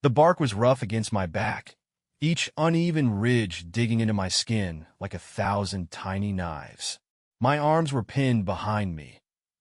The bark was rough against my back, each uneven ridge digging into my skin like 1,000 tiny knives. My arms were pinned behind me,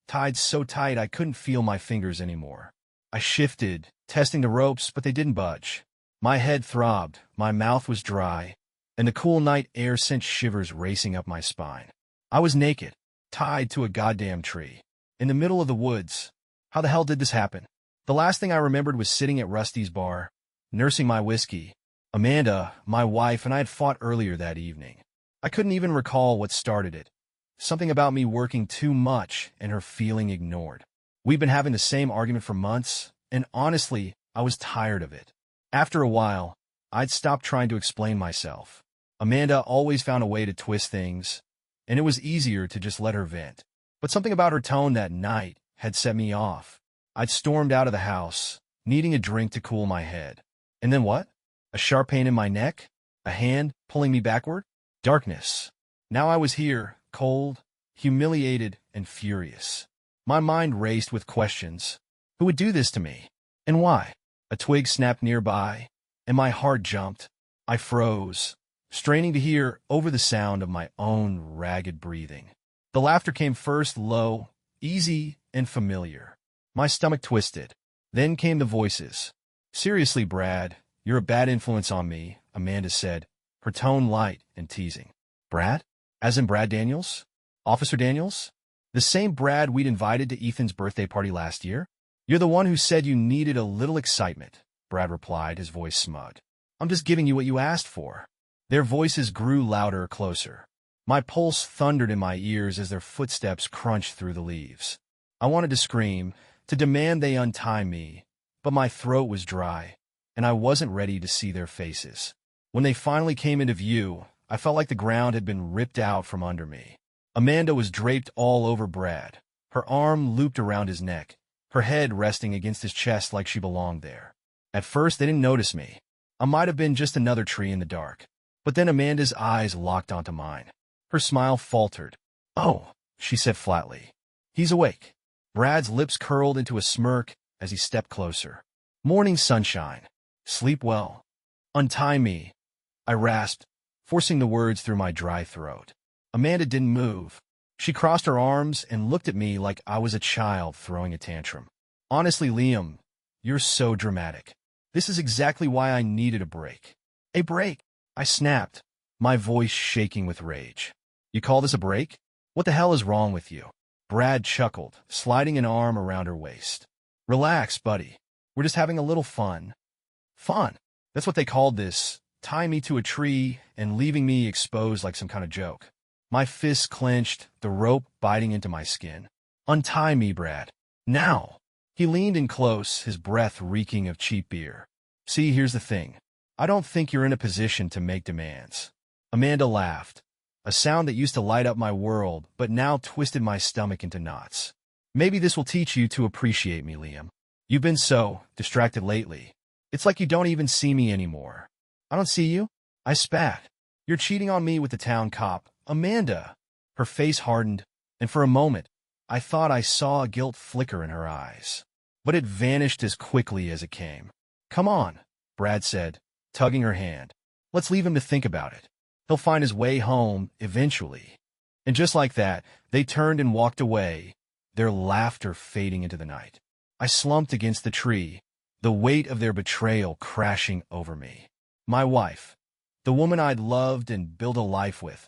tied so tight I couldn't feel my fingers anymore. I shifted, testing the ropes, but they didn't budge. My head throbbed, my mouth was dry, and the cool night air sent shivers racing up my spine. I was naked, tied to a goddamn tree, in the middle of the woods. How the hell did this happen? The last thing I remembered was sitting at Rusty's bar, nursing my whiskey. Amanda, my wife, and I had fought earlier that evening. I couldn't even recall what started it. Something about me working too much and her feeling ignored. We'd been having the same argument for months, and honestly, I was tired of it. After a while, I'd stopped trying to explain myself. Amanda always found a way to twist things, and it was easier to just let her vent. But something about her tone that night had set me off. I'd stormed out of the house, needing a drink to cool my head. And then what? A sharp pain in my neck? A hand pulling me backward? Darkness. Now I was here, cold, humiliated, and furious. My mind raced with questions. Who would do this to me? And why? A twig snapped nearby, and my heart jumped. I froze, straining to hear over the sound of my own ragged breathing. The laughter came first, low, easy, and familiar. My stomach twisted. Then came the voices. Seriously, Brad, you're a bad influence on me, Amanda said, her tone light and teasing. Brad? As in Brad Daniels? Officer Daniels? The same Brad we'd invited to Ethan's birthday party last year? You're the one who said you needed a little excitement, Brad replied, his voice smug. I'm just giving you what you asked for. Their voices grew louder, closer. My pulse thundered in my ears as their footsteps crunched through the leaves. I wanted to scream, to demand they untie me, but my throat was dry, and I wasn't ready to see their faces. When they finally came into view, I felt like the ground had been ripped out from under me. Amanda was draped all over Brad, her arm looped around his neck, her head resting against his chest like she belonged there. At first, they didn't notice me. I might have been just another tree in the dark. But then Amanda's eyes locked onto mine. Her smile faltered. Oh, she said flatly. He's awake. Brad's lips curled into a smirk as he stepped closer. Morning sunshine. Sleep well. Untie me, I rasped, forcing the words through my dry throat. Amanda didn't move. She crossed her arms and looked at me like I was a child throwing a tantrum. Honestly, Liam, you're so dramatic. This is exactly why I needed a break. A break, I snapped, my voice shaking with rage. You call this a break? What the hell is wrong with you? Brad chuckled, sliding an arm around her waist. Relax, buddy. We're just having a little fun. Fun? That's what they called this. Tie me to a tree and leaving me exposed like some kind of joke. My fists clenched, the rope biting into my skin. Untie me, Brad. Now! He leaned in close, his breath reeking of cheap beer. See, here's the thing. I don't think you're in a position to make demands. Amanda laughed, a sound that used to light up my world, but now twisted my stomach into knots. Maybe this will teach you to appreciate me, Liam. You've been so distracted lately. It's like you don't even see me anymore. I don't see you? I spat. You're cheating on me with the town cop, Amanda. Her face hardened, and for a moment, I thought I saw a guilt flicker in her eyes. But it vanished as quickly as it came. Come on, Brad said, tugging her hand. Let's leave him to think about it. He'll find his way home eventually. And just like that, they turned and walked away, their laughter fading into the night. I slumped against the tree, the weight of their betrayal crashing over me. My wife, the woman I'd loved and built a life with,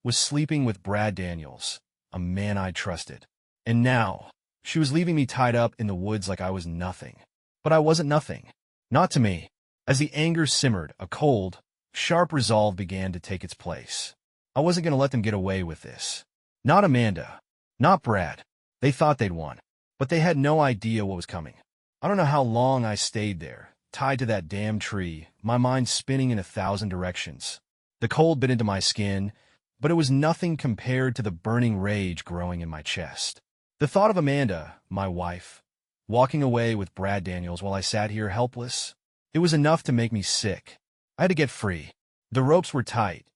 was sleeping with Brad Daniels, a man I trusted. And now, she was leaving me tied up in the woods like I was nothing. But I wasn't nothing. Not to me. As the anger simmered, a cold, sharp resolve began to take its place. I wasn't going to let them get away with this. Not Amanda. Not Brad. They thought they'd won. But they had no idea what was coming. I don't know how long I stayed there, tied to that damn tree, my mind spinning in 1,000 directions. The cold bit into my skin, but it was nothing compared to the burning rage growing in my chest. The thought of Amanda, my wife, walking away with Brad Daniels while I sat here helpless, it was enough to make me sick. I had to get free. The ropes were tight,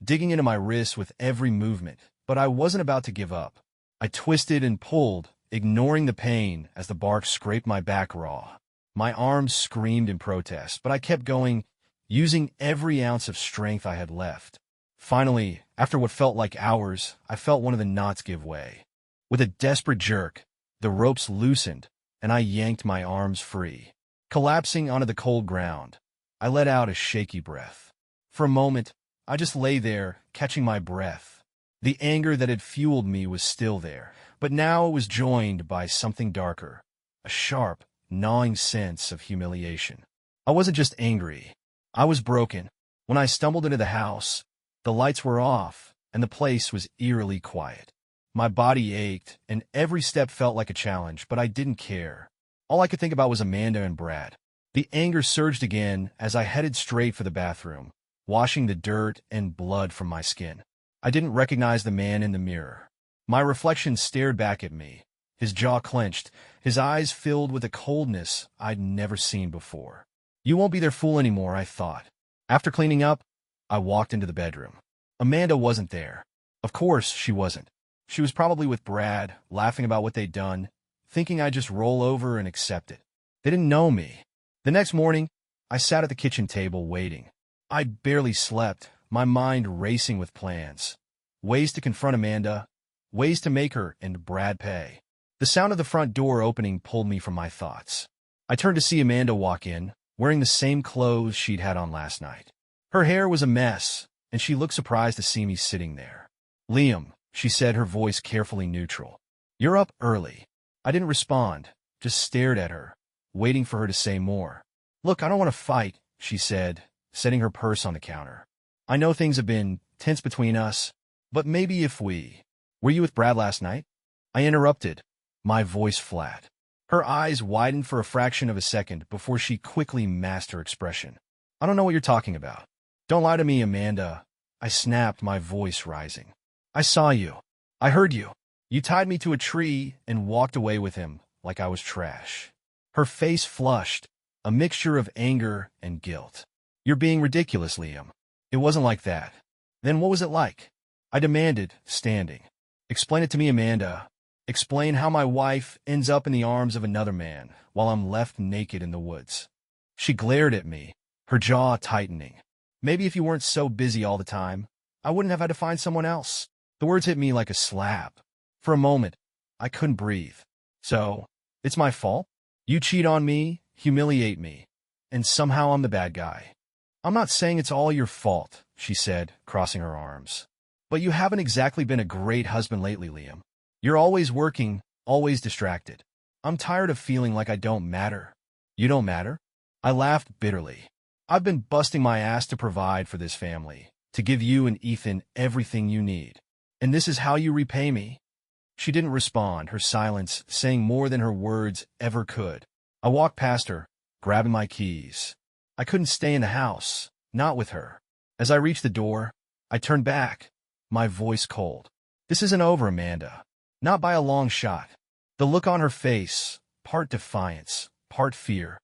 digging into my wrists with every movement, but I wasn't about to give up. I twisted and pulled, ignoring the pain as the bark scraped my back raw. My arms screamed in protest, but I kept going, using every ounce of strength I had left. Finally, after what felt like hours, I felt one of the knots give way. With a desperate jerk, the ropes loosened, and I yanked my arms free. Collapsing onto the cold ground, I let out a shaky breath. For a moment, I just lay there, catching my breath. The anger that had fueled me was still there, but now it was joined by something darker, a sharp, gnawing sense of humiliation. I wasn't just angry. I was broken. When I stumbled into the house, the lights were off, and the place was eerily quiet. My body ached, and every step felt like a challenge, but I didn't care. All I could think about was Amanda and Brad. The anger surged again as I headed straight for the bathroom, washing the dirt and blood from my skin. I didn't recognize the man in the mirror. My reflection stared back at me, his jaw clenched, his eyes filled with a coldness I'd never seen before. You won't be their fool anymore, I thought. After cleaning up, I walked into the bedroom. Amanda wasn't there. Of course she wasn't. She was probably with Brad, laughing about what they'd done, thinking I'd just roll over and accept it. They didn't know me. The next morning, I sat at the kitchen table waiting. I barely slept, my mind racing with plans. Ways to confront Amanda, ways to make her and Brad pay. The sound of the front door opening pulled me from my thoughts. I turned to see Amanda walk in, wearing the same clothes she'd had on last night. Her hair was a mess, and she looked surprised to see me sitting there. "Liam," she said, her voice carefully neutral. "You're up early." I didn't respond, just stared at her, waiting for her to say more. "Look, I don't want to fight," she said, setting her purse on the counter. "I know things have been tense between us, but maybe if we—" "Were you with Brad last night?" I interrupted, my voice flat. Her eyes widened for a fraction of a second before she quickly masked her expression. "I don't know what you're talking about." "Don't lie to me, Amanda," I snapped, my voice rising. "I saw you. I heard you. You tied me to a tree and walked away with him like I was trash." Her face flushed, a mixture of anger and guilt. "You're being ridiculous, Liam. It wasn't like that." "Then what was it like?" I demanded, standing. "Explain it to me, Amanda. Explain how my wife ends up in the arms of another man while I'm left naked in the woods." She glared at me, her jaw tightening. "Maybe if you weren't so busy all the time, I wouldn't have had to find someone else." The words hit me like a slap. For a moment, I couldn't breathe. "So, it's my fault? You cheat on me, humiliate me, and somehow I'm the bad guy." "I'm not saying it's all your fault," she said, crossing her arms. "But you haven't exactly been a great husband lately, Liam. You're always working, always distracted. I'm tired of feeling like I don't matter." "You don't matter?" I laughed bitterly. "I've been busting my ass to provide for this family, to give you and Ethan everything you need. And this is how you repay me?" She didn't respond, her silence saying more than her words ever could. I walked past her, grabbing my keys. I couldn't stay in the house, not with her. As I reached the door, I turned back, my voice cold. "This isn't over, Amanda. Not by a long shot." The look on her face, part defiance, part fear,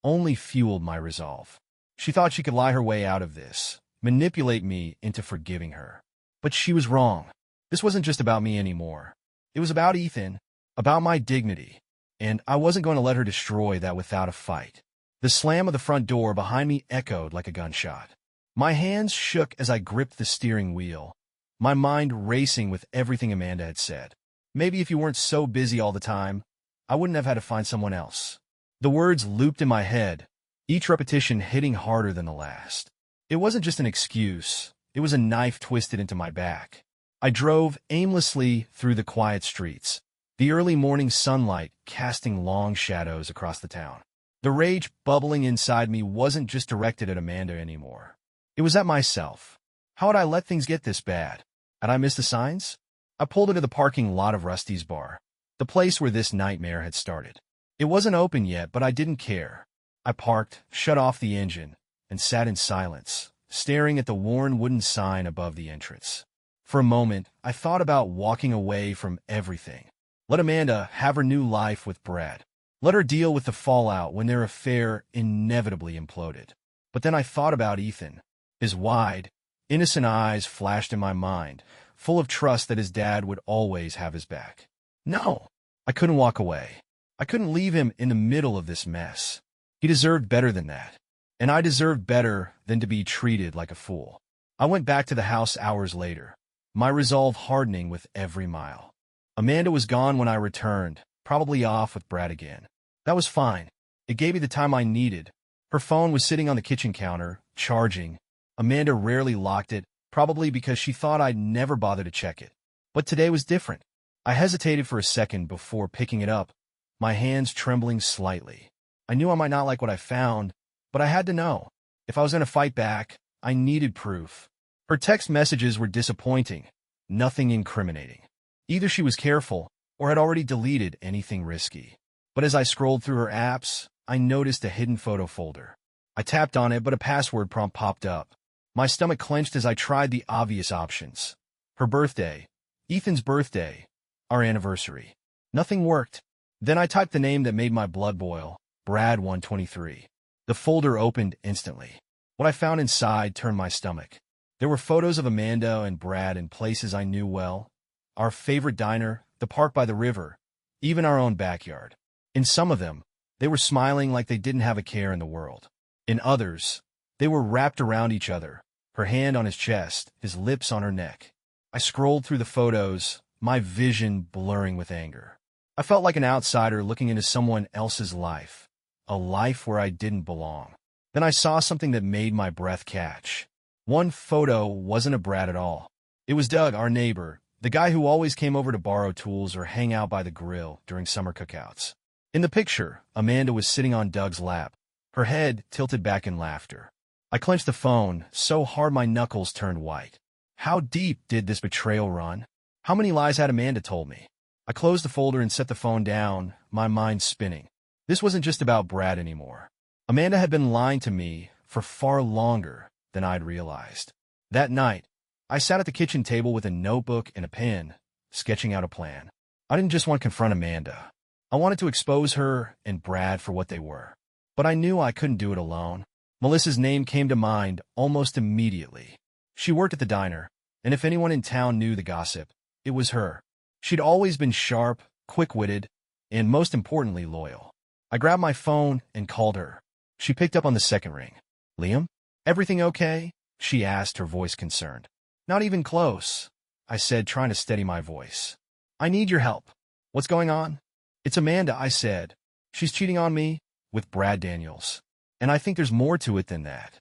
only fueled my resolve. She thought she could lie her way out of this, manipulate me into forgiving her. But she was wrong. This wasn't just about me anymore. It was about Ethan, about my dignity, and I wasn't going to let her destroy that without a fight. The slam of the front door behind me echoed like a gunshot. My hands shook as I gripped the steering wheel, my mind racing with everything Amanda had said. "Maybe if you weren't so busy all the time, I wouldn't have had to find someone else." The words looped in my head, each repetition hitting harder than the last. It wasn't just an excuse, it was a knife twisted into my back. I drove aimlessly through the quiet streets, the early morning sunlight casting long shadows across the town. The rage bubbling inside me wasn't just directed at Amanda anymore. It was at myself. How had I let things get this bad? Had I missed the signs? I pulled into the parking lot of Rusty's bar, the place where this nightmare had started. It wasn't open yet, but I didn't care. I parked, shut off the engine, and sat in silence, staring at the worn wooden sign above the entrance. For a moment, I thought about walking away from everything. Let Amanda have her new life with Brad. Let her deal with the fallout when their affair inevitably imploded. But then I thought about Ethan. His wide, innocent eyes flashed in my mind, full of trust that his dad would always have his back. No, I couldn't walk away. I couldn't leave him in the middle of this mess. He deserved better than that. And I deserved better than to be treated like a fool. I went back to the house hours later, my resolve hardening with every mile. Amanda was gone when I returned, probably off with Brad again. That was fine. It gave me the time I needed. Her phone was sitting on the kitchen counter, charging. Amanda rarely locked it, probably because she thought I'd never bother to check it. But today was different. I hesitated for a second before picking it up, my hands trembling slightly. I knew I might not like what I found, but I had to know. If I was going to fight back, I needed proof. Her text messages were disappointing, nothing incriminating. Either she was careful or had already deleted anything risky. But as I scrolled through her apps, I noticed a hidden photo folder. I tapped on it, but a password prompt popped up. My stomach clenched as I tried the obvious options. Her birthday, Ethan's birthday, our anniversary. Nothing worked. Then I typed the name that made my blood boil, Brad 123. The folder opened instantly. What I found inside turned my stomach. There were photos of Amanda and Brad in places I knew well. Our favorite diner, the park by the river, even our own backyard. In some of them, they were smiling like they didn't have a care in the world. In others, they were wrapped around each other, her hand on his chest, his lips on her neck. I scrolled through the photos, my vision blurring with anger. I felt like an outsider looking into someone else's life, a life where I didn't belong. Then I saw something that made my breath catch. One photo wasn't of Brad at all. It was Doug, our neighbor, the guy who always came over to borrow tools or hang out by the grill during summer cookouts. In the picture, Amanda was sitting on Doug's lap, her head tilted back in laughter. I clenched the phone so hard my knuckles turned white. How deep did this betrayal run? How many lies had Amanda told me? I closed the folder and set the phone down, my mind spinning. This wasn't just about Brad anymore. Amanda had been lying to me for far longer than I'd realized. That night, I sat at the kitchen table with a notebook and a pen, sketching out a plan. I didn't just want to confront Amanda. I wanted to expose her and Brad for what they were. But I knew I couldn't do it alone. Melissa's name came to mind almost immediately. She worked at the diner, and if anyone in town knew the gossip, it was her. She'd always been sharp, quick-witted, and most importantly, loyal. I grabbed my phone and called her. She picked up on the second ring. "Liam? Everything okay?" she asked, her voice concerned. "Not even close," I said, trying to steady my voice. "I need your help." "What's going on?" "It's Amanda," I said. "She's cheating on me with Brad Daniels. And I think there's more to it than that."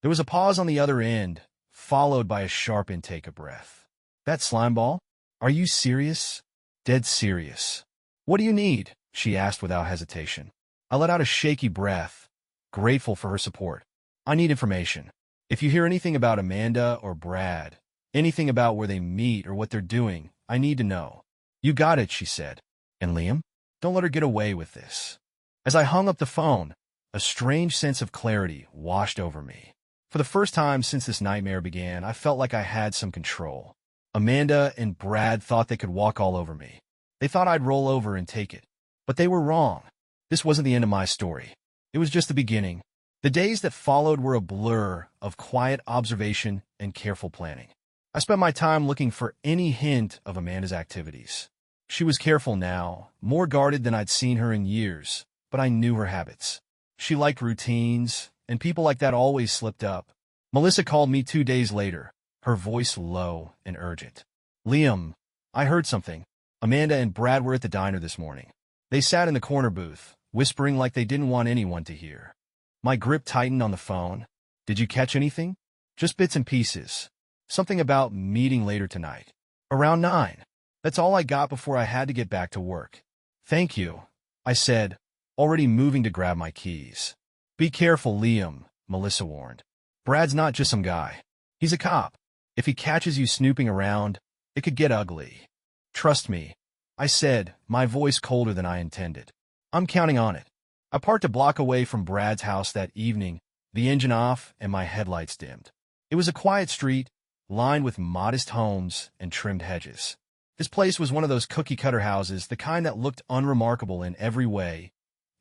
There was a pause on the other end, followed by a sharp intake of breath. "That slimeball? Are you serious?" "Dead serious." "What do you need?" she asked without hesitation. I let out a shaky breath, grateful for her support. "I need information. If you hear anything about Amanda or Brad, anything about where they meet or what they're doing, I need to know." "You got it," she said. "And Liam? Don't let her get away with this." As I hung up the phone, a strange sense of clarity washed over me. For the first time since this nightmare began, I felt like I had some control. Amanda and Brad thought they could walk all over me. They thought I'd roll over and take it. But they were wrong. This wasn't the end of my story. It was just the beginning. The days that followed were a blur of quiet observation and careful planning. I spent my time looking for any hint of Amanda's activities. She was careful now, more guarded than I'd seen her in years, but I knew her habits. She liked routines, and people like that always slipped up. Melissa called me 2 days later, her voice low and urgent. "Liam, I heard something. Amanda and Brad were at the diner this morning. They sat in the corner booth, whispering like they didn't want anyone to hear." My grip tightened on the phone. "Did you catch anything?" "Just bits and pieces. Something about meeting later tonight. Around 9. That's all I got before I had to get back to work." "Thank you," I said, already moving to grab my keys. "Be careful, Liam," Melissa warned. "Brad's not just some guy. He's a cop. If he catches you snooping around, it could get ugly." "Trust me," I said, my voice colder than I intended. "I'm counting on it." I parked a block away from Brad's house that evening, the engine off and my headlights dimmed. It was a quiet street, lined with modest homes and trimmed hedges. This place was one of those cookie-cutter houses, the kind that looked unremarkable in every way,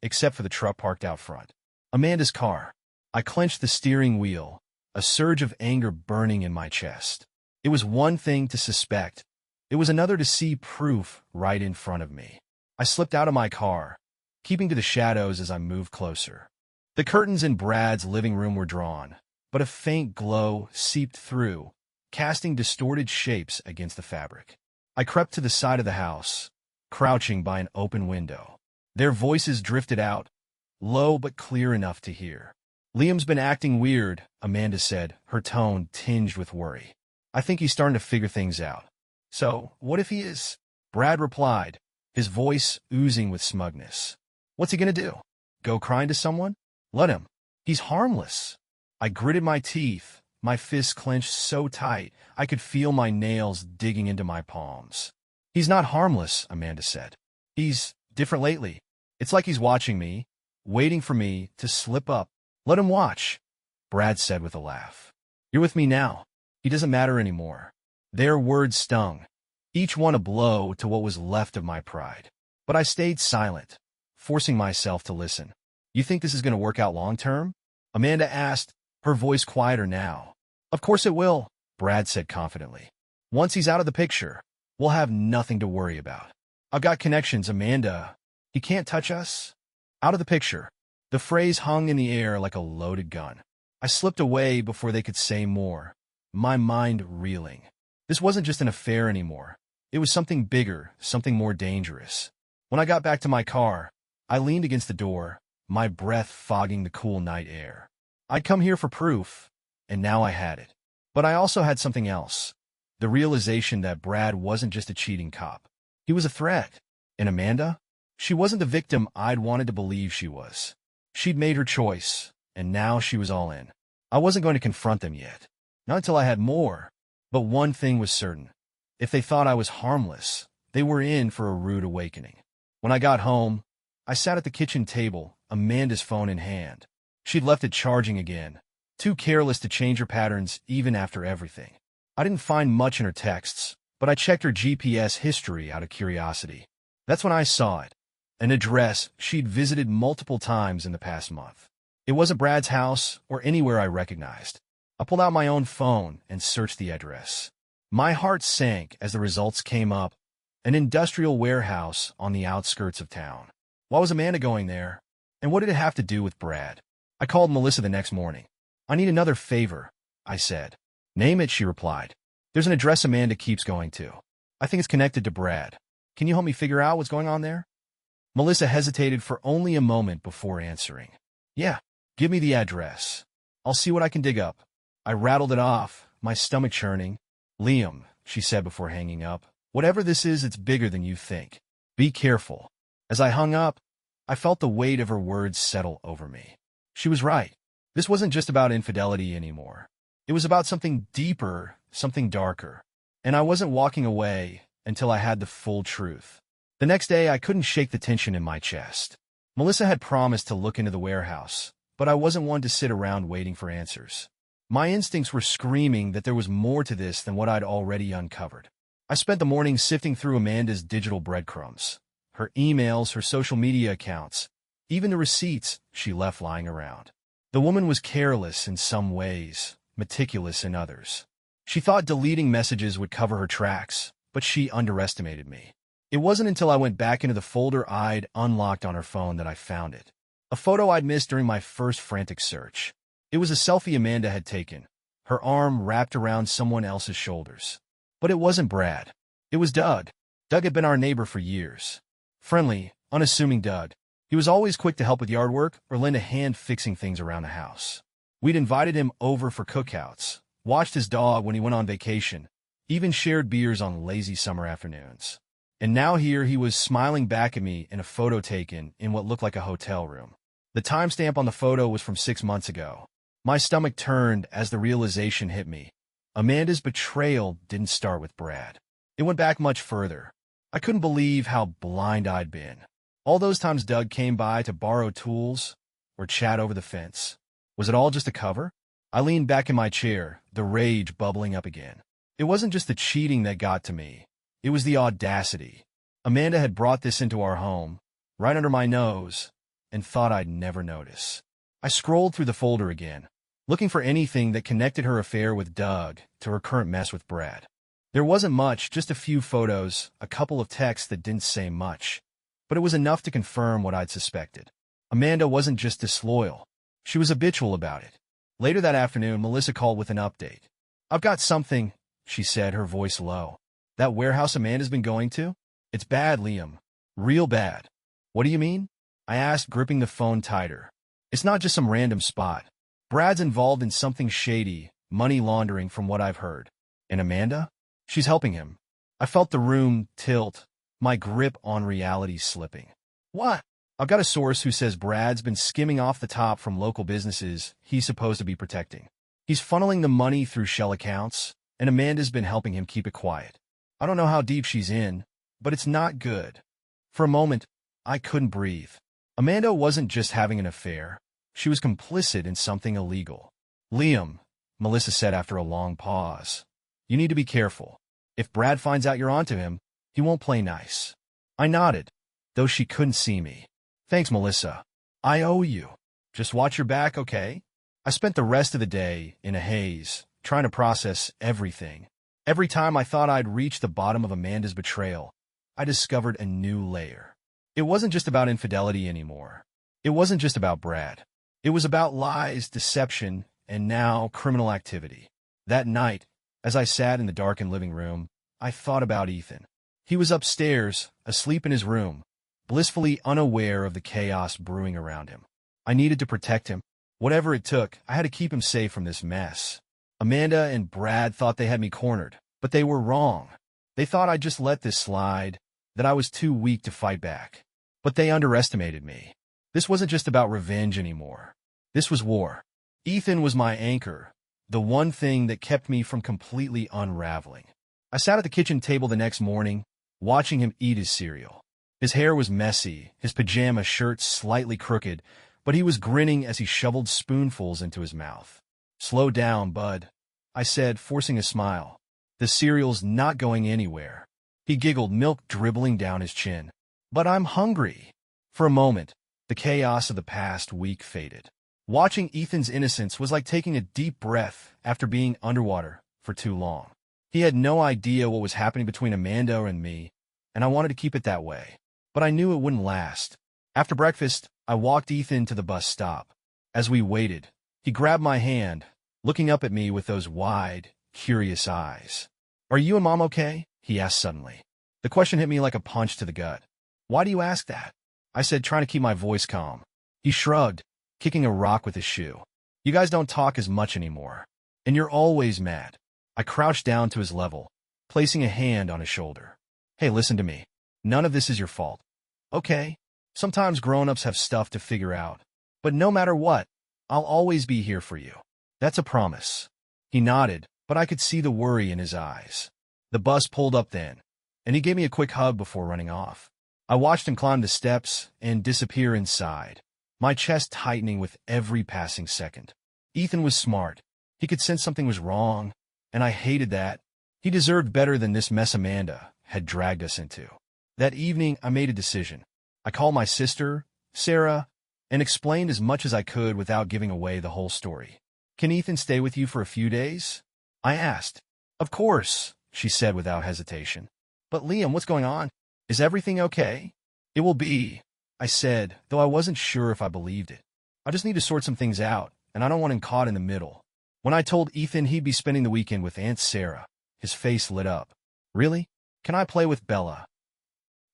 except for the truck parked out front. Amanda's car. I clenched the steering wheel, a surge of anger burning in my chest. It was one thing to suspect. It was another to see proof right in front of me. I slipped out of my car, keeping to the shadows as I moved closer. The curtains in Brad's living room were drawn, but a faint glow seeped through, casting distorted shapes against the fabric. I crept to the side of the house, crouching by an open window. Their voices drifted out, low but clear enough to hear. "Liam's been acting weird," Amanda said, her tone tinged with worry. "I think he's starting to figure things out." "So, what if he is?" Brad replied, his voice oozing with smugness. "What's he gonna do? Go crying to someone? Let him. He's harmless." I gritted my teeth, my fists clenched so tight I could feel my nails digging into my palms. "He's not harmless," Amanda said. "He's different lately. It's like he's watching me, waiting for me to slip up." "Let him watch," Brad said with a laugh. "You're with me now. He doesn't matter anymore." Their words stung, each one a blow to what was left of my pride. But I stayed silent, forcing myself to listen. "You think this is going to work out long-term?" Amanda asked, her voice quieter now. "Of course it will," Brad said confidently. "Once he's out of the picture, we'll have nothing to worry about. I've got connections, Amanda. He can't touch us." Out of the picture. The phrase hung in the air like a loaded gun. I slipped away before they could say more, my mind reeling. This wasn't just an affair anymore. It was something bigger, something more dangerous. When I got back to my car, I leaned against the door, my breath fogging the cool night air. I'd come here for proof, and now I had it. But I also had something else. The realization that Brad wasn't just a cheating cop. He was a threat. And Amanda? She wasn't the victim I'd wanted to believe she was. She'd made her choice, and now she was all in. I wasn't going to confront them yet. Not until I had more. But one thing was certain. If they thought I was harmless, they were in for a rude awakening. When I got home, I sat at the kitchen table, Amanda's phone in hand. She'd left it charging again, too careless to change her patterns even after everything. I didn't find much in her texts, but I checked her GPS history out of curiosity. That's when I saw it. An address she'd visited multiple times in the past month. It wasn't Brad's house or anywhere I recognized. I pulled out my own phone and searched the address. My heart sank as the results came up. An industrial warehouse on the outskirts of town. Why was Amanda going there? And what did it have to do with Brad? I called Melissa the next morning. "I need another favor," I said. "Name it," she replied. "There's an address Amanda keeps going to. I think it's connected to Brad. Can you help me figure out what's going on there?" Melissa hesitated for only a moment before answering. "Yeah, give me the address. I'll see what I can dig up." I rattled it off, my stomach churning. "Liam," she said before hanging up, "whatever this is, it's bigger than you think. Be careful." As I hung up, I felt the weight of her words settle over me. She was right. This wasn't just about infidelity anymore. It was about something deeper, something darker. And I wasn't walking away until I had the full truth. The next day, I couldn't shake the tension in my chest. Melissa had promised to look into the warehouse, but I wasn't one to sit around waiting for answers. My instincts were screaming that there was more to this than what I'd already uncovered. I spent the morning sifting through Amanda's digital breadcrumbs, her emails, her social media accounts, even the receipts she left lying around. The woman was careless in some ways, meticulous in others. She thought deleting messages would cover her tracks, but she underestimated me. It wasn't until I went back into the folder I'd unlocked on her phone that I found it. A photo I'd missed during my first frantic search. It was a selfie Amanda had taken, her arm wrapped around someone else's shoulders. But it wasn't Brad. It was Doug. Doug had been our neighbor for years. Friendly, unassuming Doug. He was always quick to help with yard work or lend a hand fixing things around the house. We'd invited him over for cookouts, watched his dog when he went on vacation, even shared beers on lazy summer afternoons. And now here he was smiling back at me in a photo taken in what looked like a hotel room. The timestamp on the photo was from 6 months ago. My stomach turned as the realization hit me. Amanda's betrayal didn't start with Brad. It went back much further. I couldn't believe how blind I'd been. All those times Doug came by to borrow tools or chat over the fence. Was it all just a cover? I leaned back in my chair, the rage bubbling up again. It wasn't just the cheating that got to me. It was the audacity. Amanda had brought this into our home, right under my nose, and thought I'd never notice. I scrolled through the folder again, looking for anything that connected her affair with Doug to her current mess with Brad. There wasn't much, just a few photos, a couple of texts that didn't say much, but it was enough to confirm what I'd suspected. Amanda wasn't just disloyal. She was habitual about it. Later that afternoon, Melissa called with an update. "I've got something," she said, her voice low. "That warehouse Amanda's been going to? It's bad, Liam. Real bad." "What do you mean?" I asked, gripping the phone tighter. "It's not just some random spot. Brad's involved in something shady, money laundering from what I've heard. And Amanda? She's helping him." I felt the room tilt, my grip on reality slipping. "What?" "I've got a source who says Brad's been skimming off the top from local businesses he's supposed to be protecting. He's funneling the money through shell accounts, and Amanda's been helping him keep it quiet. I don't know how deep she's in, but it's not good." For a moment, I couldn't breathe. Amanda wasn't just having an affair. She was complicit in something illegal. "Liam," Melissa said after a long pause, "you need to be careful. If Brad finds out you're onto him, he won't play nice." I nodded, though she couldn't see me. "Thanks, Melissa. I owe you. Just watch your back, okay?" I spent the rest of the day in a haze, trying to process everything. Every time I thought I'd reached the bottom of Amanda's betrayal, I discovered a new layer. It wasn't just about infidelity anymore. It wasn't just about Brad. It was about lies, deception, and now criminal activity. That night, as I sat in the darkened living room, I thought about Ethan. He was upstairs, asleep in his room, blissfully unaware of the chaos brewing around him. I needed to protect him. Whatever it took, I had to keep him safe from this mess. Amanda and Brad thought they had me cornered, but they were wrong. They thought I'd just let this slide, that I was too weak to fight back. But they underestimated me. This wasn't just about revenge anymore. This was war. Ethan was my anchor, the one thing that kept me from completely unraveling. I sat at the kitchen table the next morning, watching him eat his cereal. His hair was messy, his pajama shirt slightly crooked, but he was grinning as he shoveled spoonfuls into his mouth. "Slow down, bud," I said, forcing a smile. "The cereal's not going anywhere." He giggled, milk dribbling down his chin. "But I'm hungry." For a moment, the chaos of the past week faded. Watching Ethan's innocence was like taking a deep breath after being underwater for too long. He had no idea what was happening between Amanda and me, and I wanted to keep it that way. But I knew it wouldn't last. After breakfast, I walked Ethan to the bus stop. As we waited, he grabbed my hand, looking up at me with those wide, curious eyes. "Are you and Mom okay?" he asked suddenly. The question hit me like a punch to the gut. "Why do you ask that?" I said, trying to keep my voice calm. He shrugged, kicking a rock with his shoe. "You guys don't talk as much anymore. And you're always mad." I crouched down to his level, placing a hand on his shoulder. "Hey, listen to me. None of this is your fault. Okay? Sometimes grown-ups have stuff to figure out. But no matter what, I'll always be here for you. That's a promise." He nodded, but I could see the worry in his eyes. The bus pulled up then, and he gave me a quick hug before running off. I watched him climb the steps and disappear inside, my chest tightening with every passing second. Ethan was smart. He could sense something was wrong, and I hated that. He deserved better than this mess Amanda had dragged us into. That evening, I made a decision. I called my sister, Sarah, and explained as much as I could without giving away the whole story. "Can Ethan stay with you for a few days?" I asked. "Of course," she said without hesitation. "But Liam, what's going on? Is everything okay?" "It will be," I said, though I wasn't sure if I believed it. "I just need to sort some things out, and I don't want him caught in the middle." When I told Ethan he'd be spending the weekend with Aunt Sarah, his face lit up. "Really? Can I play with Bella?"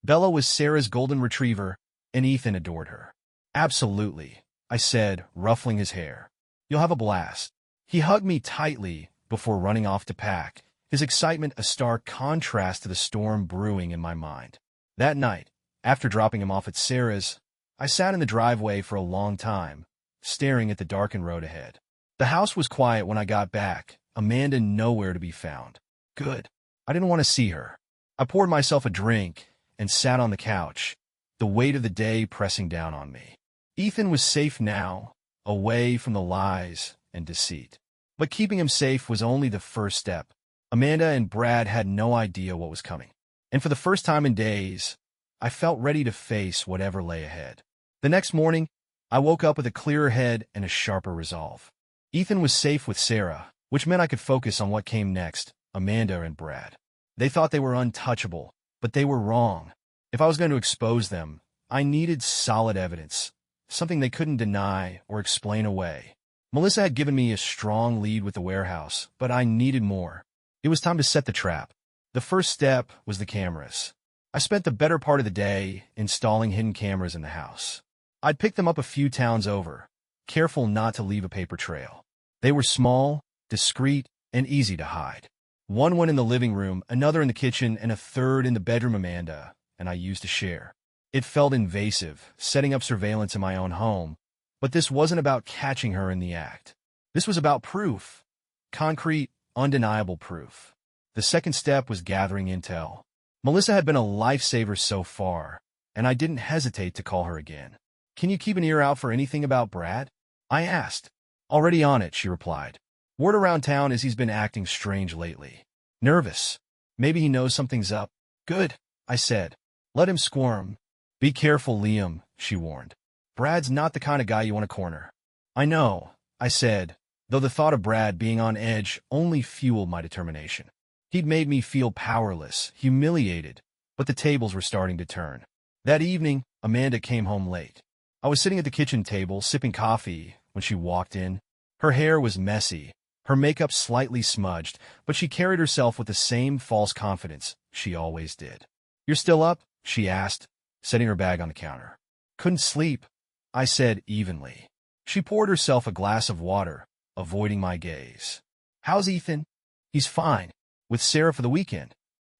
Bella was Sarah's golden retriever, and Ethan adored her. "Absolutely," I said, ruffling his hair. "You'll have a blast." He hugged me tightly before running off to pack, his excitement a stark contrast to the storm brewing in my mind. That night, after dropping him off at Sarah's, I sat in the driveway for a long time, staring at the darkened road ahead. The house was quiet when I got back, Amanda nowhere to be found. Good. I didn't want to see her. I poured myself a drink and sat on the couch, the weight of the day pressing down on me. Ethan was safe now, away from the lies and deceit. But keeping him safe was only the first step. Amanda and Brad had no idea what was coming. And for the first time in days, I felt ready to face whatever lay ahead. The next morning, I woke up with a clearer head and a sharper resolve. Ethan was safe with Sarah, which meant I could focus on what came next, Amanda and Brad. They thought they were untouchable, but they were wrong. If I was going to expose them, I needed solid evidence, something they couldn't deny or explain away. Melissa had given me a strong lead with the warehouse, but I needed more. It was time to set the trap. The first step was the cameras. I spent the better part of the day installing hidden cameras in the house. I'd picked them up a few towns over, careful not to leave a paper trail. They were small, discreet, and easy to hide. One went in the living room, another in the kitchen, and a third in the bedroom Amanda and I used to share. It felt invasive, setting up surveillance in my own home, but this wasn't about catching her in the act. This was about proof. Concrete, undeniable proof. The second step was gathering intel. Melissa had been a lifesaver so far, and I didn't hesitate to call her again. "Can you keep an ear out for anything about Brad?" I asked. "Already on it," she replied. "Word around town is he's been acting strange lately. Nervous. Maybe he knows something's up." "Good," I said. "Let him squirm." "Be careful, Liam," she warned. "Brad's not the kind of guy you want to corner." "I know," I said, though the thought of Brad being on edge only fueled my determination. He'd made me feel powerless, humiliated, but the tables were starting to turn. That evening, Amanda came home late. I was sitting at the kitchen table, sipping coffee, when she walked in. Her hair was messy, her makeup slightly smudged, but she carried herself with the same false confidence she always did. "You're still up?" she asked, setting her bag on the counter. "Couldn't sleep," I said evenly. She poured herself a glass of water, avoiding my gaze. "How's Ethan?" "He's fine. With Sarah for the weekend."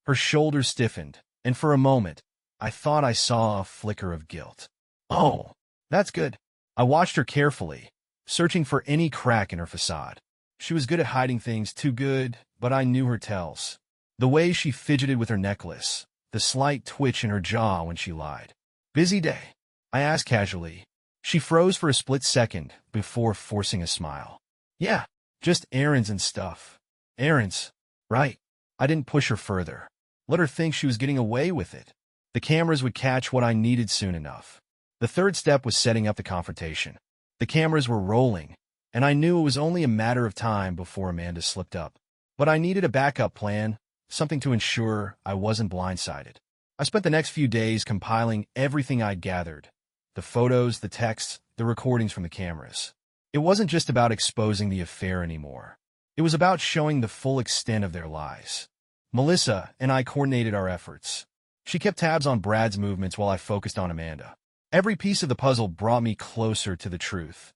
Her shoulders stiffened, and for a moment, I thought I saw a flicker of guilt. "Oh, that's good." I watched her carefully, searching for any crack in her facade. She was good at hiding things, too good, but I knew her tells. The way she fidgeted with her necklace, the slight twitch in her jaw when she lied. "Busy day?" I asked casually. She froze for a split second before forcing a smile. "Yeah, just errands and stuff." "Errands? Right." I didn't push her further. Let her think she was getting away with it. The cameras would catch what I needed soon enough. The third step was setting up the confrontation. The cameras were rolling, and I knew it was only a matter of time before Amanda slipped up. But I needed a backup plan, something to ensure I wasn't blindsided. I spent the next few days compiling everything I'd gathered. The photos, the texts, the recordings from the cameras. It wasn't just about exposing the affair anymore. It was about showing the full extent of their lies. Melissa and I coordinated our efforts. She kept tabs on Brad's movements while I focused on Amanda. Every piece of the puzzle brought me closer to the truth,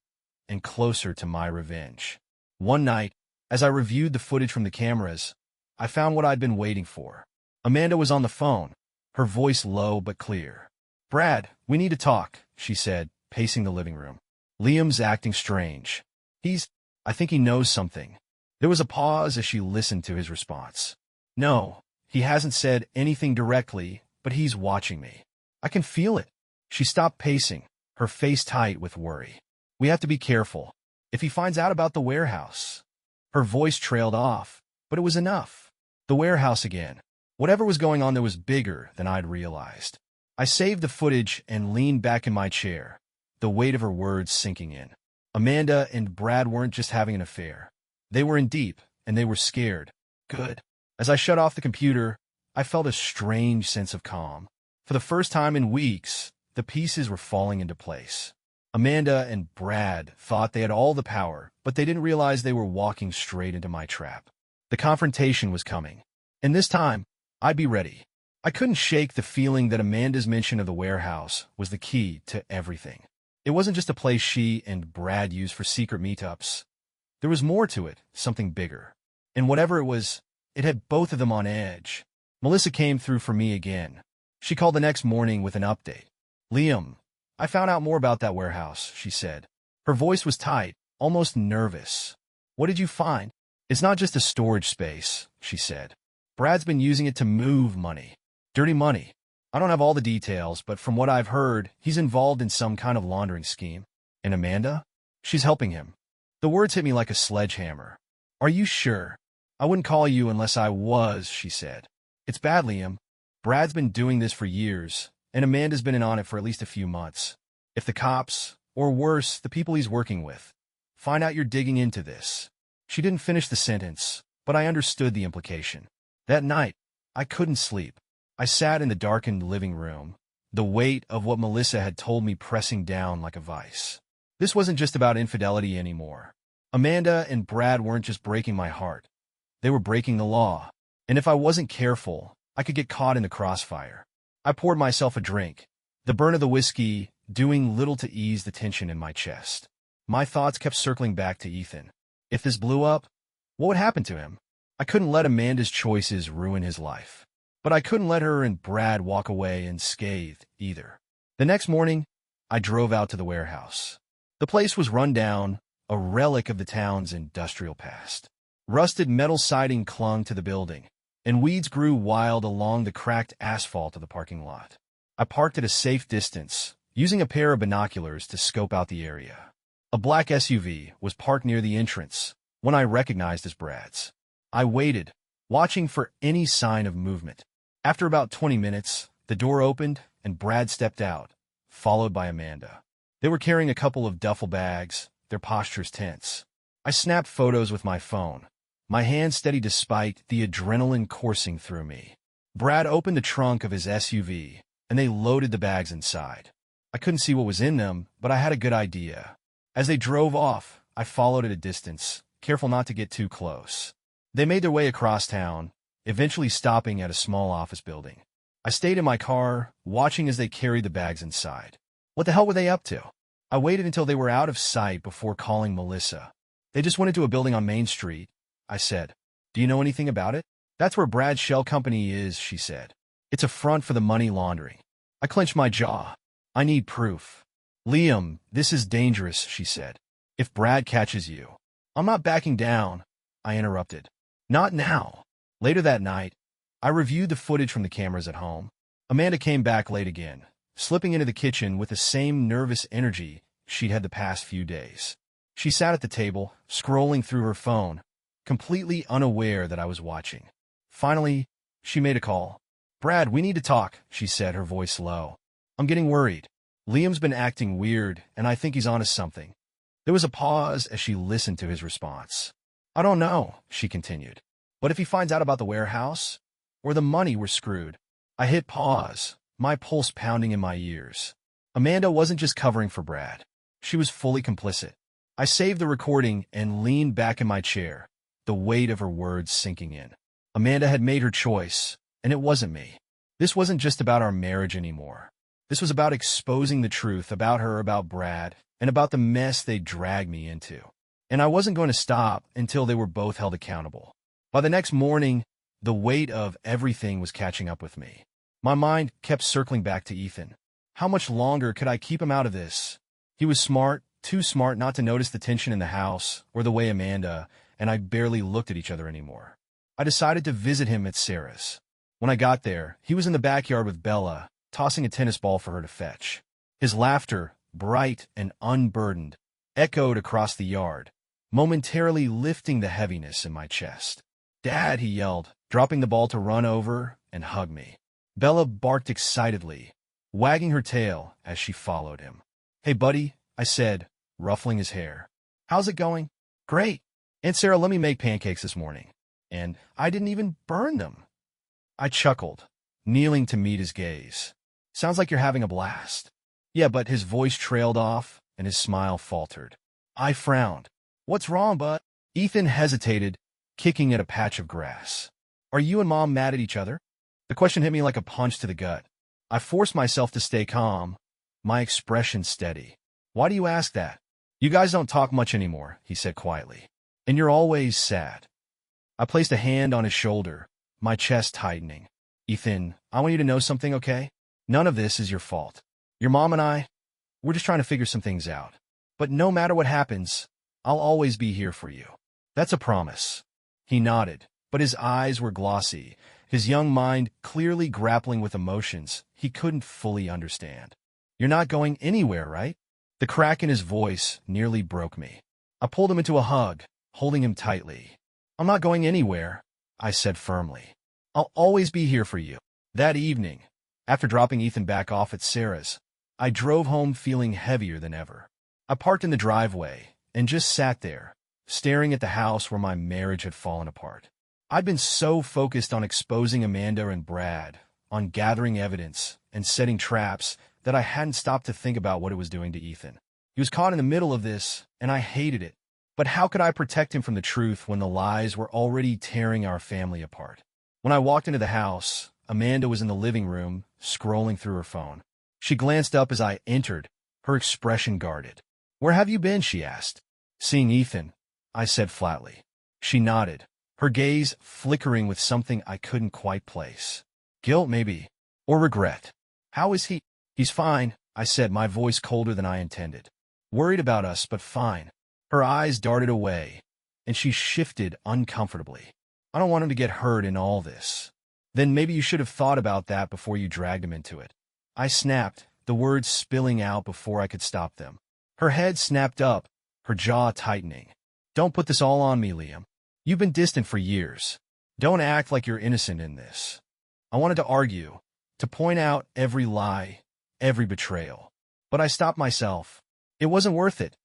and closer to my revenge. One night, as I reviewed the footage from the cameras, I found what I'd been waiting for. Amanda was on the phone, her voice low but clear. "Brad, we need to talk," she said, pacing the living room. "Liam's acting strange. I think he knows something." There was a pause as she listened to his response. "No, he hasn't said anything directly, but he's watching me. I can feel it." She stopped pacing, her face tight with worry. "We have to be careful. If he finds out about the warehouse." Her voice trailed off, but it was enough. The warehouse again. Whatever was going on there was bigger than I'd realized. I saved the footage and leaned back in my chair, the weight of her words sinking in. Amanda and Brad weren't just having an affair. They were in deep, and they were scared. Good. As I shut off the computer, I felt a strange sense of calm. For the first time in weeks, the pieces were falling into place. Amanda and Brad thought they had all the power, but they didn't realize they were walking straight into my trap. The confrontation was coming, and this time, I'd be ready. I couldn't shake the feeling that Amanda's mention of the warehouse was the key to everything. It wasn't just a place she and Brad used for secret meetups. There was more to it, something bigger. And whatever it was, it had both of them on edge. Melissa came through for me again. She called the next morning with an update. "Liam, I found out more about that warehouse," she said. Her voice was tight, almost nervous. "What did you find?" "It's not just a storage space," she said. "Brad's been using it to move money. Dirty money. I don't have all the details, but from what I've heard, he's involved in some kind of laundering scheme. And Amanda? She's helping him." The words hit me like a sledgehammer. "Are you sure?" "I wouldn't call you unless I was," she said. "It's bad, Liam. Brad's been doing this for years, and Amanda's been in on it for at least a few months. If the cops, or worse, the people he's working with, find out you're digging into this." She didn't finish the sentence, but I understood the implication. That night, I couldn't sleep. I sat in the darkened living room, the weight of what Melissa had told me pressing down like a vice. This wasn't just about infidelity anymore. Amanda and Brad weren't just breaking my heart. They were breaking the law. And if I wasn't careful, I could get caught in the crossfire. I poured myself a drink, the burn of the whiskey doing little to ease the tension in my chest. My thoughts kept circling back to Ethan. If this blew up, what would happen to him? I couldn't let Amanda's choices ruin his life. But I couldn't let her and Brad walk away unscathed either. The next morning, I drove out to the warehouse. The place was run down, a relic of the town's industrial past. Rusted metal siding clung to the building, and weeds grew wild along the cracked asphalt of the parking lot. I parked at a safe distance, using a pair of binoculars to scope out the area. A black SUV was parked near the entrance, one I recognized as Brad's. I waited, watching for any sign of movement. After about 20 minutes, the door opened and Brad stepped out, followed by Amanda. They were carrying a couple of duffel bags, their postures tense. I snapped photos with my phone, my hands steady despite the adrenaline coursing through me. Brad opened the trunk of his SUV, and they loaded the bags inside. I couldn't see what was in them, but I had a good idea. As they drove off, I followed at a distance, careful not to get too close. They made their way across town, eventually stopping at a small office building. I stayed in my car, watching as they carried the bags inside. What the hell were they up to? I waited until they were out of sight before calling Melissa. They just went into a building on Main Street, I said. Do you know anything about it? That's where Brad's shell company is, she said. It's a front for the money laundering. I clenched my jaw. I need proof. Liam, this is dangerous, she said. If Brad catches you. I'm not backing down, I interrupted. Not now. Later that night, I reviewed the footage from the cameras at home. Amanda came back late again, slipping into the kitchen with the same nervous energy she'd had the past few days. She sat at the table, scrolling through her phone, completely unaware that I was watching. Finally, she made a call. Brad, we need to talk, she said, her voice low. I'm getting worried. Liam's been acting weird, and I think he's onto something. There was a pause as she listened to his response. I don't know, she continued. But if he finds out about the warehouse, or the money, we're screwed. I hit pause, my pulse pounding in my ears. Amanda wasn't just covering for Brad. She was fully complicit. I saved the recording and leaned back in my chair, the weight of her words sinking in. Amanda had made her choice, and it wasn't me. This wasn't just about our marriage anymore. This was about exposing the truth about her, about Brad, and about the mess they dragged me into. And I wasn't going to stop until they were both held accountable. By the next morning, the weight of everything was catching up with me. My mind kept circling back to Ethan. How much longer could I keep him out of this? He was smart, too smart not to notice the tension in the house, or the way Amanda and I barely looked at each other anymore. I decided to visit him at Sarah's. When I got there, he was in the backyard with Bella, tossing a tennis ball for her to fetch. His laughter, bright and unburdened, echoed across the yard, momentarily lifting the heaviness in my chest. Dad, he yelled, dropping the ball to run over and hug me. Bella barked excitedly, wagging her tail as she followed him. Hey, buddy, I said, ruffling his hair. How's it going? Great. Aunt Sarah let me make pancakes this morning, and I didn't even burn them. I chuckled, kneeling to meet his gaze. Sounds like you're having a blast. Yeah, but his voice trailed off, and his smile faltered. I frowned. What's wrong, bud? Ethan hesitated, kicking at a patch of grass. Are you and Mom mad at each other? The question hit me like a punch to the gut. I forced myself to stay calm, my expression steady. Why do you ask that? You guys don't talk much anymore, he said quietly. And you're always sad. I placed a hand on his shoulder, my chest tightening. Ethan, I want you to know something, okay? None of this is your fault. Your mom and I, we're just trying to figure some things out. But no matter what happens, I'll always be here for you. That's a promise. He nodded, but his eyes were glossy, his young mind clearly grappling with emotions he couldn't fully understand. You're not going anywhere, right? The crack in his voice nearly broke me. I pulled him into a hug, holding him tightly. I'm not going anywhere, I said firmly. I'll always be here for you. That evening, after dropping Ethan back off at Sarah's, I drove home feeling heavier than ever. I parked in the driveway and just sat there, staring at the house where my marriage had fallen apart. I'd been so focused on exposing Amanda and Brad, on gathering evidence, and setting traps that I hadn't stopped to think about what it was doing to Ethan. He was caught in the middle of this, and I hated it. But how could I protect him from the truth when the lies were already tearing our family apart? When I walked into the house, Amanda was in the living room, scrolling through her phone. She glanced up as I entered, her expression guarded. "Where have you been?" she asked. "Seeing Ethan," I said flatly. She nodded, her gaze flickering with something I couldn't quite place. Guilt, maybe, or regret. "How is he?" "He's fine," I said, my voice colder than I intended. "Worried about us, but fine." Her eyes darted away, and she shifted uncomfortably. "I don't want him to get hurt in all this." "Then maybe you should have thought about that before you dragged him into it." I snapped, the words spilling out before I could stop them. Her head snapped up, her jaw tightening. "Don't put this all on me, Liam. You've been distant for years. Don't act like you're innocent in this." I wanted to argue, to point out every lie, every betrayal. But I stopped myself. It wasn't worth it.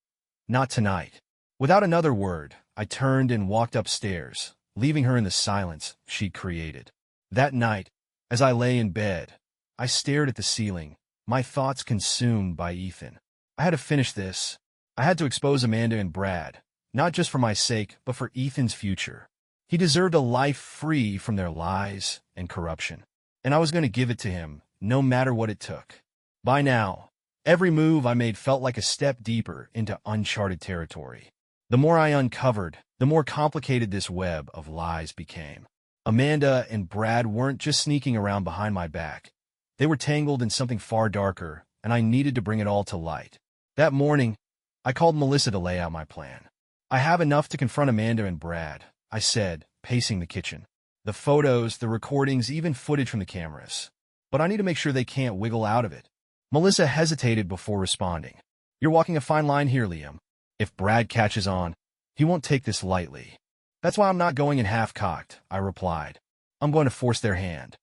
Not tonight. Without another word, I turned and walked upstairs, leaving her in the silence she'd created. That night, as I lay in bed, I stared at the ceiling, my thoughts consumed by Ethan. I had to finish this. I had to expose Amanda and Brad, not just for my sake, but for Ethan's future. He deserved a life free from their lies and corruption. And I was going to give it to him, no matter what it took. By now, every move I made felt like a step deeper into uncharted territory. The more I uncovered, the more complicated this web of lies became. Amanda and Brad weren't just sneaking around behind my back. They were tangled in something far darker, and I needed to bring it all to light. That morning, I called Melissa to lay out my plan. "I have enough to confront Amanda and Brad," I said, pacing the kitchen. "The photos, the recordings, even footage from the cameras. But I need to make sure they can't wiggle out of it." Melissa hesitated before responding. "You're walking a fine line here, Liam. If Brad catches on, he won't take this lightly." "That's why I'm not going in half-cocked," I replied. "I'm going to force their hand."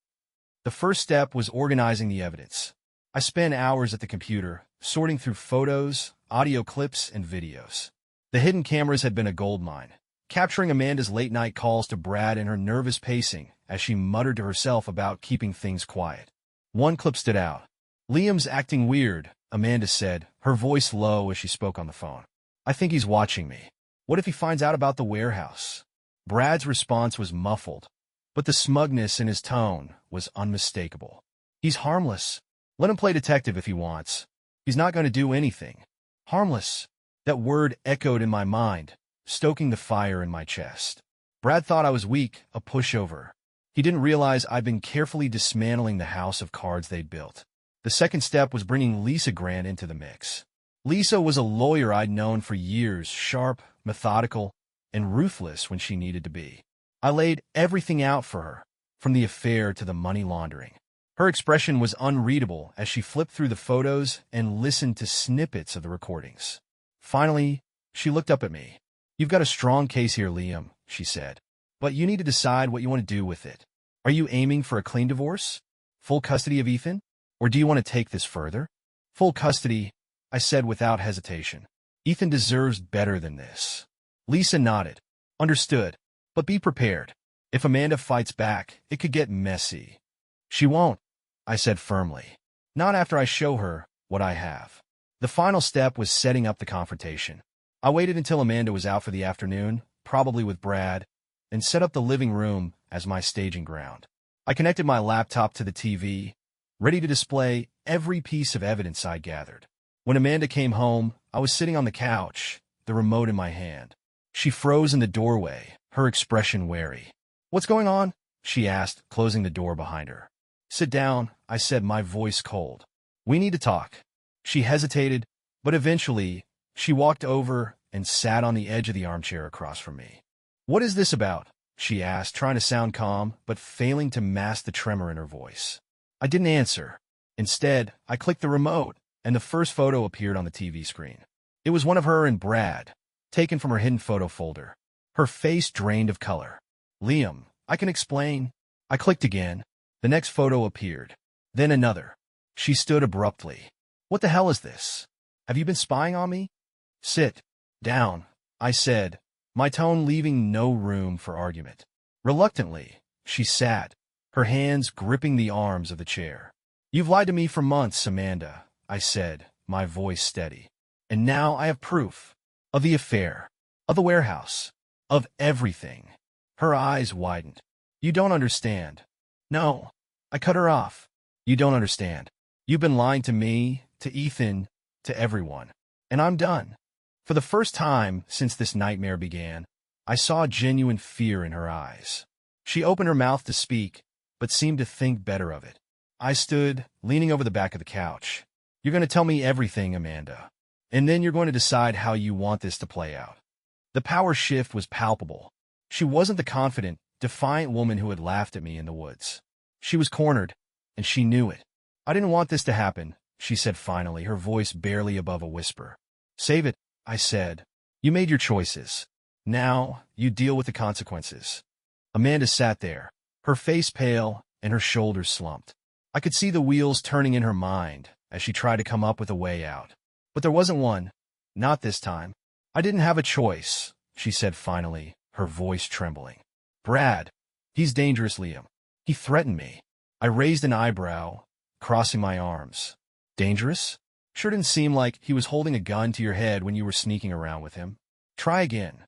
The first step was organizing the evidence. I spent hours at the computer, sorting through photos, audio clips, and videos. The hidden cameras had been a goldmine, capturing Amanda's late-night calls to Brad and her nervous pacing as she muttered to herself about keeping things quiet. One clip stood out. "Liam's acting weird," Amanda said, her voice low as she spoke on the phone. "I think he's watching me. What if he finds out about the warehouse?" Brad's response was muffled, but the smugness in his tone was unmistakable. "He's harmless. Let him play detective if he wants. He's not going to do anything." Harmless. That word echoed in my mind, stoking the fire in my chest. Brad thought I was weak, a pushover. He didn't realize I'd been carefully dismantling the house of cards they'd built. The second step was bringing Lisa Grant into the mix. Lisa was a lawyer I'd known for years, sharp, methodical, and ruthless when she needed to be. I laid everything out for her, from the affair to the money laundering. Her expression was unreadable as she flipped through the photos and listened to snippets of the recordings. Finally, she looked up at me. "You've got a strong case here, Liam," she said. "But you need to decide what you want to do with it. Are you aiming for a clean divorce? Full custody of Ethan? Or do you want to take this further?" "Full custody," I said without hesitation. "Ethan deserves better than this." Lisa nodded. "Understood. But be prepared. If Amanda fights back, it could get messy." "She won't," I said firmly. "Not after I show her what I have." The final step was setting up the confrontation. I waited until Amanda was out for the afternoon, probably with Brad, and set up the living room as my staging ground. I connected my laptop to the TV, ready to display every piece of evidence I gathered. When Amanda came home, I was sitting on the couch, the remote in my hand. She froze in the doorway, her expression wary. "What's going on?" she asked, closing the door behind her. "Sit down," I said, my voice cold. "We need to talk." She hesitated, but eventually, she walked over and sat on the edge of the armchair across from me. "What is this about?" she asked, trying to sound calm, but failing to mask the tremor in her voice. I didn't answer. Instead, I clicked the remote, and the first photo appeared on the TV screen. It was one of her and Brad, taken from her hidden photo folder. Her face drained of color. "Liam, I can explain." I clicked again. The next photo appeared. Then another. She stood abruptly. "What the hell is this? Have you been spying on me?" "Sit down," I said, my tone leaving no room for argument. Reluctantly, she sat, her hands gripping the arms of the chair. You've lied to me for months, Amanda, I said, my voice steady. And now I have proof. Of the affair. Of the warehouse. Of everything. Her eyes widened. You don't understand. No. I cut her off. You don't understand. You've been lying to me, to Ethan, to everyone. And I'm done. For the first time since this nightmare began, I saw genuine fear in her eyes. She opened her mouth to speak, but seemed to think better of it. I stood, leaning over the back of the couch. You're going to tell me everything, Amanda. And then you're going to decide how you want this to play out. The power shift was palpable. She wasn't the confident, defiant woman who had laughed at me in the woods. She was cornered, and she knew it. I didn't want this to happen, she said finally, her voice barely above a whisper. Save it, I said. You made your choices. Now, you deal with the consequences. Amanda sat there, her face pale and her shoulders slumped. I could see the wheels turning in her mind as she tried to come up with a way out. But there wasn't one. Not this time. I didn't have a choice, she said finally, her voice trembling. Brad. He's dangerous, Liam. He threatened me. I raised an eyebrow, crossing my arms. Dangerous? Sure didn't seem like he was holding a gun to your head when you were sneaking around with him. Try again.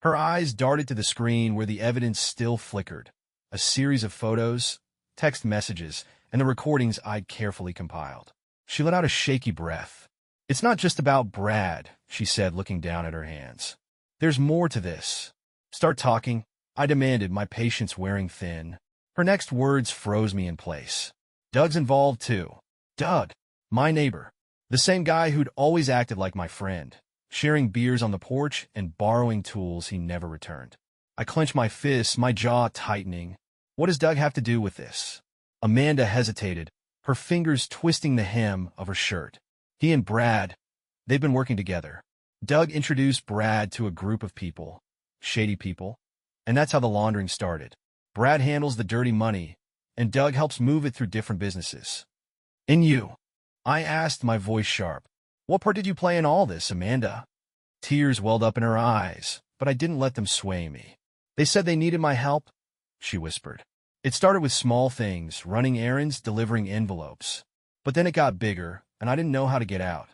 Her eyes darted to the screen where the evidence still flickered. A series of photos, text messages, and the recordings I'd carefully compiled. She let out a shaky breath. It's not just about Brad, she said, looking down at her hands. There's more to this. Start talking, I demanded, my patience wearing thin. Her next words froze me in place. Doug's involved too. Doug, my neighbor. The same guy who'd always acted like my friend, sharing beers on the porch and borrowing tools he never returned. I clenched my fists, my jaw tightening. What does Doug have to do with this? Amanda hesitated, her fingers twisting the hem of her shirt. He and Brad, they've been working together. Doug introduced Brad to a group of people, shady people, and that's how the laundering started. Brad handles the dirty money, and Doug helps move it through different businesses. And you? I asked, my voice sharp. What part did you play in all this, Amanda? Tears welled up in her eyes, but I didn't let them sway me. They said they needed my help, she whispered. It started with small things, running errands, delivering envelopes. But then it got bigger, and I didn't know how to get out.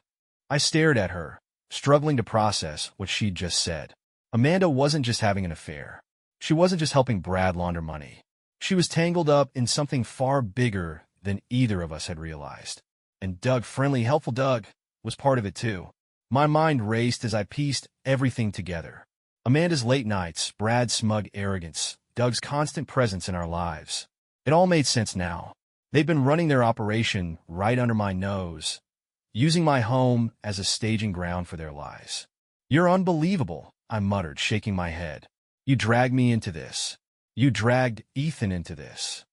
I stared at her, struggling to process what she'd just said. Amanda wasn't just having an affair. She wasn't just helping Brad launder money. She was tangled up in something far bigger than either of us had realized. And Doug, friendly, helpful Doug, was part of it too. My mind raced as I pieced everything together. Amanda's late nights, Brad's smug arrogance, Doug's constant presence in our lives. It all made sense now. They'd been running their operation right under my nose, using my home as a staging ground for their lies. You're unbelievable, I muttered, shaking my head. You dragged me into this. You dragged Ethan into this.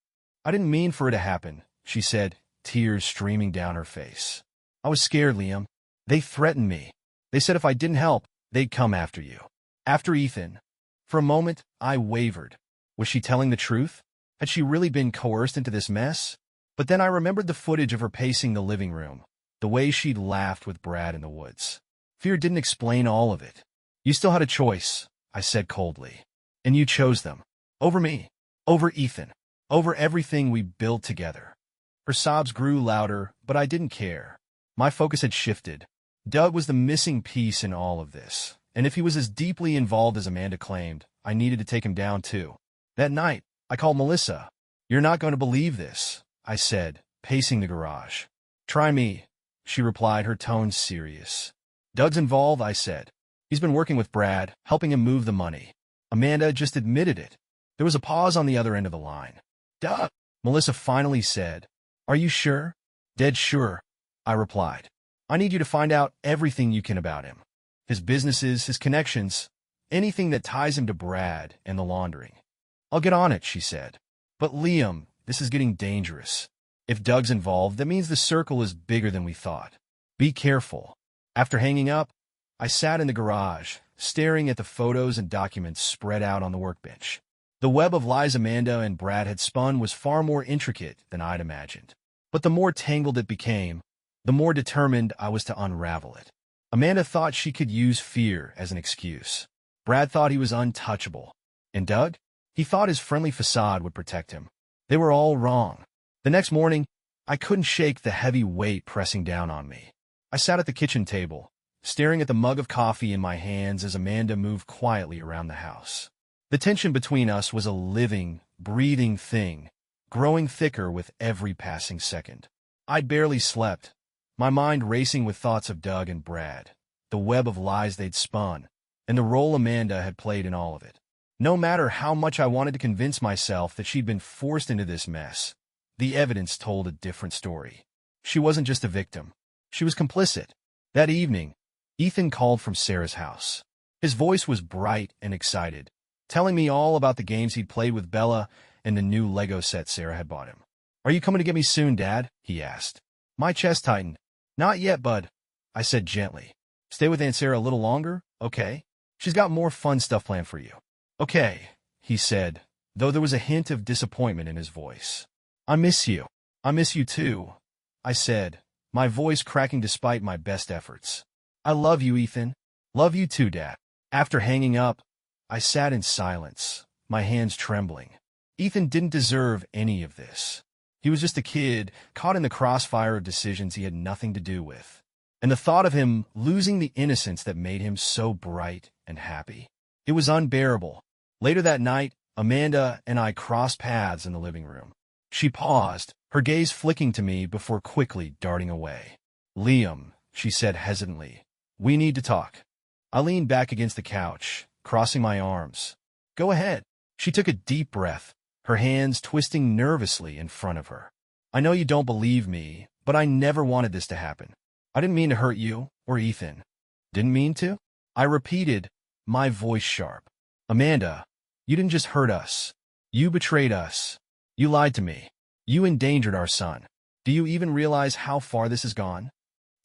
I didn't mean for it to happen, she said, tears streaming down her face. I was scared, Liam. They threatened me. They said if I didn't help, they'd come after you. After Ethan. For a moment, I wavered. Was she telling the truth? Had she really been coerced into this mess? But then I remembered the footage of her pacing the living room, the way she'd laughed with Brad in the woods. Fear didn't explain all of it. You still had a choice, I said coldly. And you chose them. Over me. Over Ethan. Over everything we built together. Her sobs grew louder, but I didn't care. My focus had shifted. Doug was the missing piece in all of this. And if he was as deeply involved as Amanda claimed, I needed to take him down too. That night, I called Melissa. You're not going to believe this, I said, pacing the garage. Try me, she replied, her tone serious. Doug's involved, I said. He's been working with Brad, helping him move the money. Amanda just admitted it. There was a pause on the other end of the line. Doug, Melissa finally said. Are you sure? Dead sure, I replied. I need you to find out everything you can about him. His businesses, his connections, anything that ties him to Brad and the laundering. I'll get on it, she said. But Liam, this is getting dangerous. If Doug's involved, that means the circle is bigger than we thought. Be careful. After hanging up, I sat in the garage, staring at the photos and documents spread out on the workbench. The web of lies Amanda and Brad had spun was far more intricate than I'd imagined. But the more tangled it became, the more determined I was to unravel it. Amanda thought she could use fear as an excuse. Brad thought he was untouchable. And Doug? He thought his friendly facade would protect him. They were all wrong. The next morning, I couldn't shake the heavy weight pressing down on me. I sat at the kitchen table, staring at the mug of coffee in my hands as Amanda moved quietly around the house. The tension between us was a living, breathing thing, growing thicker with every passing second. I'd barely slept, my mind racing with thoughts of Doug and Brad, the web of lies they'd spun, and the role Amanda had played in all of it. No matter how much I wanted to convince myself that she'd been forced into this mess, the evidence told a different story. She wasn't just a victim. She was complicit. That evening, Ethan called from Sarah's house. His voice was bright and excited, telling me all about the games he'd played with Bella and the new Lego set Sarah had bought him. "Are you coming to get me soon, Dad?" he asked. My chest tightened. "Not yet, bud," I said gently. "Stay with Aunt Sarah a little longer, okay? She's got more fun stuff planned for you." "Okay," he said, though there was a hint of disappointment in his voice. "I miss you." "I miss you too," I said, my voice cracking despite my best efforts. "I love you, Ethan." "Love you too, Dad." After hanging up, I sat in silence, my hands trembling. Ethan didn't deserve any of this. He was just a kid, caught in the crossfire of decisions he had nothing to do with. And the thought of him losing the innocence that made him so bright and happy, it was unbearable. Later that night, Amanda and I crossed paths in the living room. She paused, her gaze flicking to me before quickly darting away. "Liam," she said hesitantly, "we need to talk." I leaned back against the couch, crossing my arms. "Go ahead." She took a deep breath, her hands twisting nervously in front of her. "I know you don't believe me, but I never wanted this to happen. I didn't mean to hurt you or Ethan." "Didn't mean to?" I repeated, my voice sharp. "Amanda, you didn't just hurt us. You betrayed us. You lied to me. You endangered our son. Do you even realize how far this has gone?"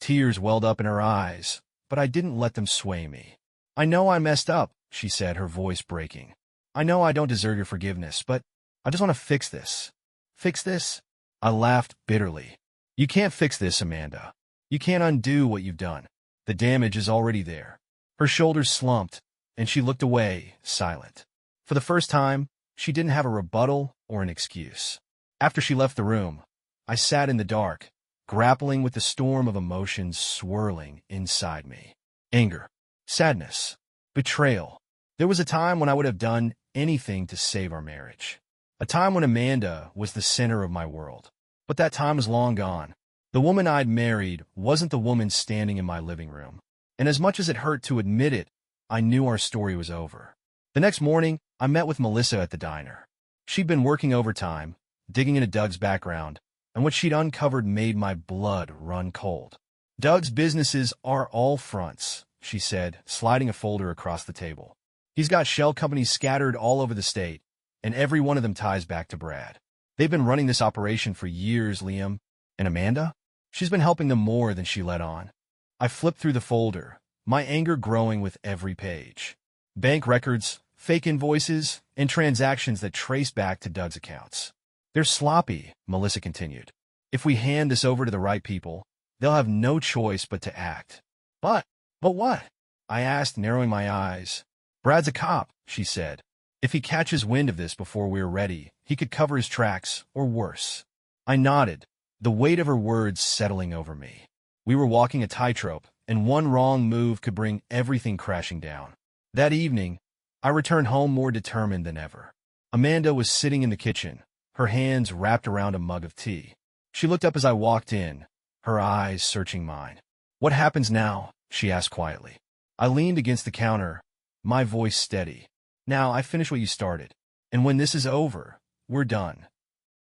Tears welled up in her eyes, but I didn't let them sway me. "I know I messed up," she said, her voice breaking. "I know I don't deserve your forgiveness, but I just want to fix this." "Fix this?" I laughed bitterly. "You can't fix this, Amanda. You can't undo what you've done. The damage is already there." Her shoulders slumped, and she looked away, silent. For the first time, she didn't have a rebuttal or an excuse. After she left the room, I sat in the dark, grappling with the storm of emotions swirling inside me. Anger, sadness, betrayal. There was a time when I would have done anything to save our marriage. A time when Amanda was the center of my world. But that time is long gone. The woman I'd married wasn't the woman standing in my living room. And as much as it hurt to admit it, I knew our story was over. The next morning, I met with Melissa at the diner. She'd been working overtime, digging into Doug's background, and what she'd uncovered made my blood run cold. "Doug's businesses are all fronts," she said, sliding a folder across the table. "He's got shell companies scattered all over the state, and every one of them ties back to Brad. They've been running this operation for years, Liam. And Amanda? She's been helping them more than she let on." I flipped through the folder, my anger growing with every page. Bank records, fake invoices, and transactions that trace back to Doug's accounts. "They're sloppy," Melissa continued. "If we hand this over to the right people, they'll have no choice but to act." But what?" I asked, narrowing my eyes. "Brad's a cop," she said. "If he catches wind of this before we're ready, he could cover his tracks, or worse." I nodded, the weight of her words settling over me. We were walking a tightrope, and one wrong move could bring everything crashing down. That evening, I returned home more determined than ever. Amanda was sitting in the kitchen, her hands wrapped around a mug of tea. She looked up as I walked in, her eyes searching mine. "What happens now?" she asked quietly. I leaned against the counter, my voice steady. "Now I finish what you started, and when this is over, we're done."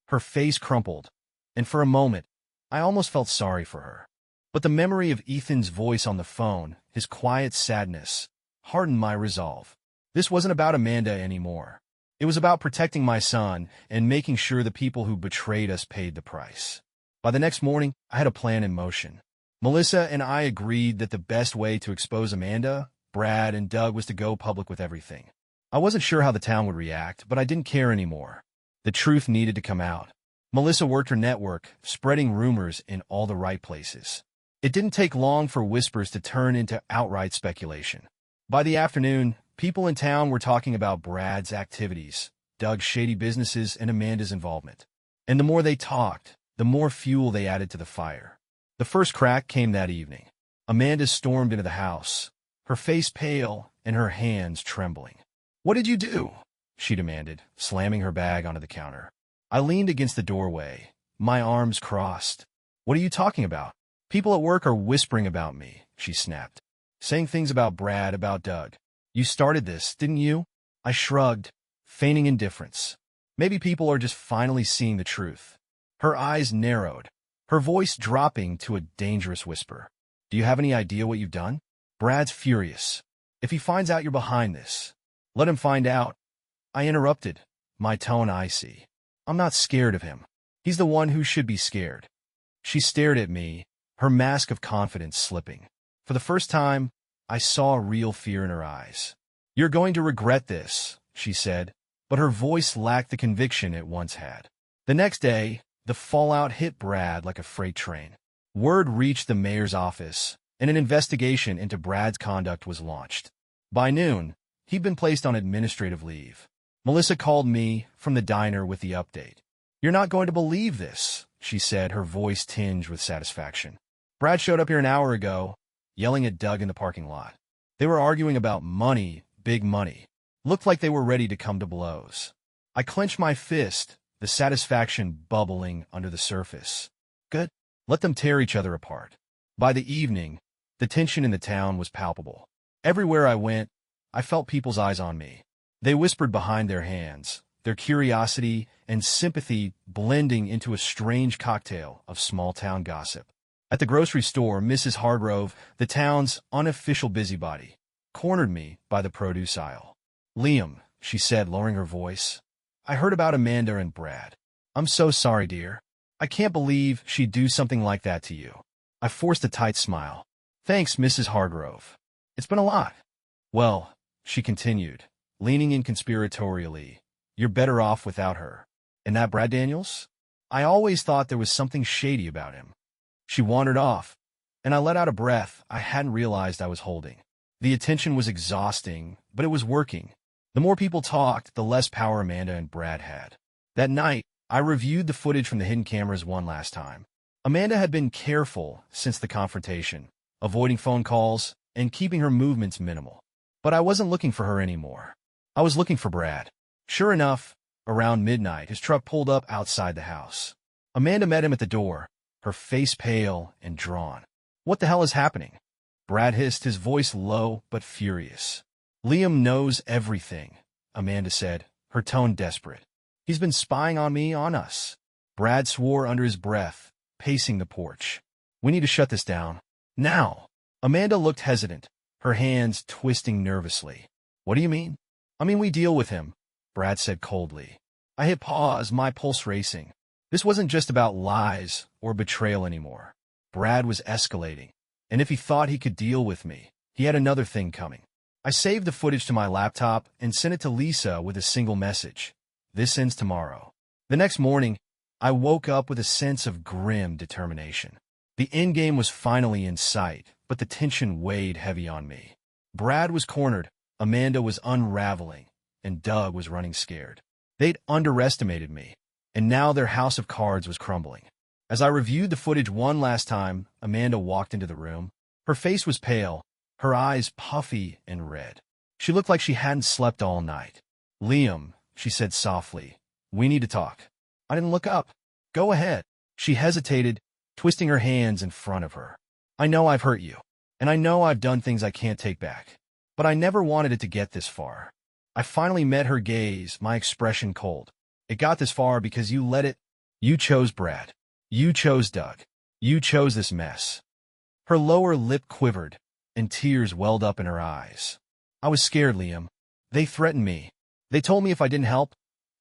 Her face crumpled, and for a moment, I almost felt sorry for her. But the memory of Ethan's voice on the phone, his quiet sadness, hardened my resolve. This wasn't about Amanda anymore. It was about protecting my son and making sure the people who betrayed us paid the price. By the next morning, I had a plan in motion. Melissa and I agreed that the best way to expose Amanda, Brad, and Doug was to go public with everything. I wasn't sure how the town would react, but I didn't care anymore. The truth needed to come out. Melissa worked her network, spreading rumors in all the right places. It didn't take long for whispers to turn into outright speculation. By the afternoon, people in town were talking about Brad's activities, Doug's shady businesses, and Amanda's involvement. And the more they talked, the more fuel they added to the fire. The first crack came that evening. Amanda stormed into the house, her face pale and her hands trembling. "What did you do?" she demanded, slamming her bag onto the counter. I leaned against the doorway, my arms crossed. "What are you talking about? People at work are whispering about me," she snapped. "Saying things about Brad, about Doug. You started this, didn't you?" I shrugged, feigning indifference. Maybe people are just finally seeing the truth. Her eyes narrowed, her voice dropping to a dangerous whisper. "Do you have any idea what you've done? Brad's furious. If he finds out you're behind this, let him find out." I interrupted, my tone icy. "I'm not scared of him. He's the one who should be scared." She stared at me, her mask of confidence slipping. For the first time, I saw real fear in her eyes. "You're going to regret this," she said, but her voice lacked the conviction it once had. The next day, the fallout hit Brad like a freight train. Word reached the mayor's office, and an investigation into Brad's conduct was launched. By noon, he'd been placed on administrative leave. Melissa called me from the diner with the update. "You're not going to believe this," she said, her voice tinged with satisfaction. "Brad showed up here an hour ago, yelling at Doug in the parking lot. They were arguing about money, big money. Looked like they were ready to come to blows." I clenched my fist, the satisfaction bubbling under the surface. Good. Let them tear each other apart. By the evening, the tension in the town was palpable. Everywhere I went, I felt people's eyes on me. They whispered behind their hands, their curiosity and sympathy blending into a strange cocktail of small-town gossip. At the grocery store, Mrs. Hargrove, the town's unofficial busybody, cornered me by the produce aisle. "Liam," she said, lowering her voice, "I heard about Amanda and Brad. I'm so sorry, dear. I can't believe she'd do something like that to you." I forced a tight smile. "Thanks, Mrs. Hargrove. It's been a lot." "Well," she continued, leaning in conspiratorially, "you're better off without her. And that Brad Daniels? I always thought there was something shady about him." She wandered off, and I let out a breath I hadn't realized I was holding. The attention was exhausting, but it was working. The more people talked, the less power Amanda and Brad had. That night, I reviewed the footage from the hidden cameras one last time. Amanda had been careful since the confrontation, avoiding phone calls and keeping her movements minimal. But I wasn't looking for her anymore. I was looking for Brad. Sure enough, around midnight, his truck pulled up outside the house. Amanda met him at the door, her face pale and drawn. "What the hell is happening?" Brad hissed, his voice low but furious. "Liam knows everything," Amanda said, her tone desperate. "He's been spying on me, on us." Brad swore under his breath, pacing the porch. "We need to shut this down. Now." Amanda looked hesitant, her hands twisting nervously. "What do you mean?" "I mean, we deal with him," Brad said coldly. I hit pause, my pulse racing. This wasn't just about lies or betrayal anymore. Brad was escalating, and if he thought he could deal with me, he had another thing coming. I saved the footage to my laptop and sent it to Lisa with a single message. "This ends tomorrow." The next morning, I woke up with a sense of grim determination. The endgame was finally in sight, but the tension weighed heavy on me. Brad was cornered, Amanda was unraveling, and Doug was running scared. They'd underestimated me, and now their house of cards was crumbling. As I reviewed the footage one last time, Amanda walked into the room. Her face was pale, her eyes puffy and red. She looked like she hadn't slept all night. "Liam," she said softly, "we need to talk." I didn't look up. "Go ahead." She hesitated, twisting her hands in front of her. "I know I've hurt you, and I know I've done things I can't take back, but I never wanted it to get this far." I finally met her gaze, my expression cold. "It got this far because you let it. You chose Brad. You chose Doug. You chose this mess." Her lower lip quivered, and tears welled up in her eyes. "I was scared, Liam. They threatened me. They told me if I didn't help,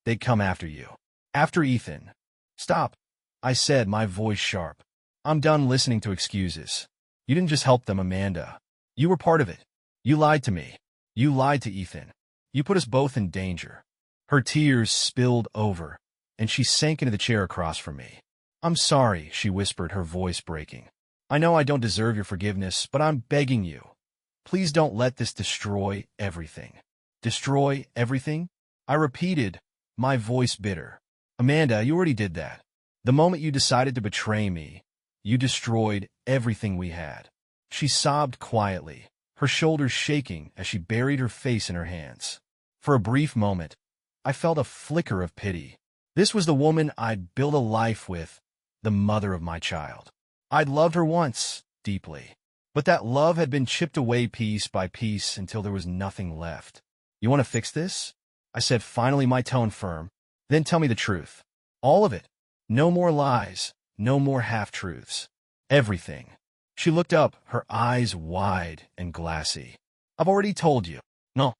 they'd come after you. After Ethan." "Stop," I said, my voice sharp. "I'm done listening to excuses. You didn't just help them, Amanda. You were part of it. You lied to me. You lied to Ethan. You put us both in danger." Her tears spilled over, and she sank into the chair across from me. "I'm sorry," she whispered, her voice breaking. "I know I don't deserve your forgiveness, but I'm begging you. Please don't let this destroy everything." "Destroy everything?" I repeated, my voice bitter. "Amanda, you already did that. The moment you decided to betray me, you destroyed everything we had. She sobbed quietly, her shoulders shaking as she buried her face in her hands. For a brief moment, I felt a flicker of pity. This was the woman I'd built a life with, the mother of my child. I'd loved her once, deeply. But that love had been chipped away piece by piece until there was nothing left. You want to fix this? I said, finally, my tone firm. Then tell me the truth. All of it. No more lies. No more half-truths. Everything. She looked up, her eyes wide and glassy. I've already told you. No.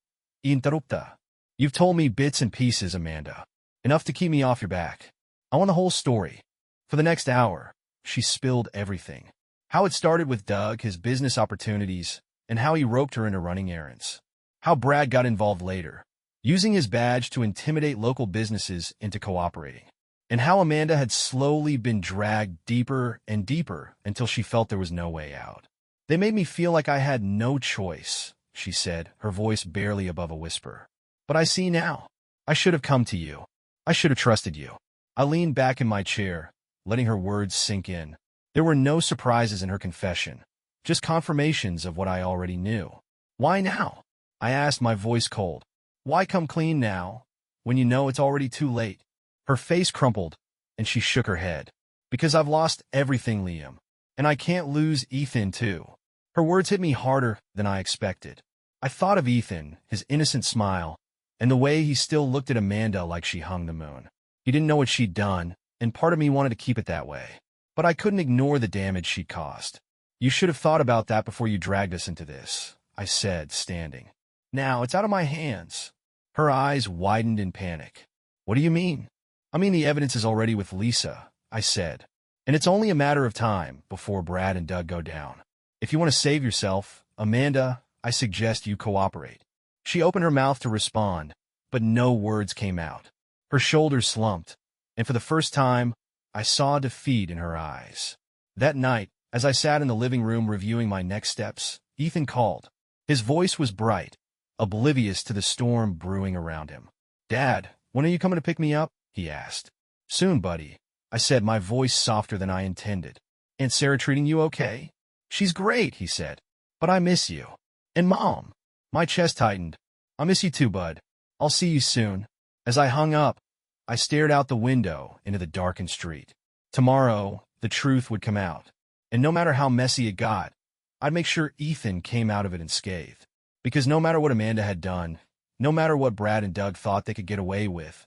Interrupta. You've told me bits and pieces, Amanda. Enough to keep me off your back. I want the whole story. For the next hour, she spilled everything. How it started with Doug, his business opportunities, and how he roped her into running errands. How Brad got involved later, using his badge to intimidate local businesses into cooperating. And how Amanda had slowly been dragged deeper and deeper until she felt there was no way out. They made me feel like I had no choice, she said, her voice barely above a whisper. But I see now. I should have come to you. I should have trusted you. I leaned back in my chair, letting her words sink in. There were no surprises in her confession, just confirmations of what I already knew. Why now? I asked, my voice cold. Why come clean now, when you know it's already too late? Her face crumpled, and she shook her head. Because I've lost everything, Liam. And I can't lose Ethan, too. Her words hit me harder than I expected. I thought of Ethan, his innocent smile, and the way he still looked at Amanda like she hung the moon. He didn't know what she'd done, and part of me wanted to keep it that way. But I couldn't ignore the damage she'd caused. You should have thought about that before you dragged us into this, I said, standing. Now, it's out of my hands. Her eyes widened in panic. What do you mean? I mean, the evidence is already with Lisa, I said. And it's only a matter of time before Brad and Doug go down. If you want to save yourself, Amanda, I suggest you cooperate. She opened her mouth to respond, but no words came out. Her shoulders slumped, and for the first time, I saw defeat in her eyes. That night, as I sat in the living room reviewing my next steps, Ethan called. His voice was bright, oblivious to the storm brewing around him. Dad, when are you coming to pick me up? He asked. Soon, buddy, I said, my voice softer than I intended. Aunt Sarah treating you okay? She's great, he said. But I miss you. And Mom. My chest tightened. I miss you too, bud. I'll see you soon. As I hung up, I stared out the window into the darkened street. Tomorrow, the truth would come out. And no matter how messy it got, I'd make sure Ethan came out of it unscathed. Because no matter what Amanda had done, no matter what Brad and Doug thought they could get away with,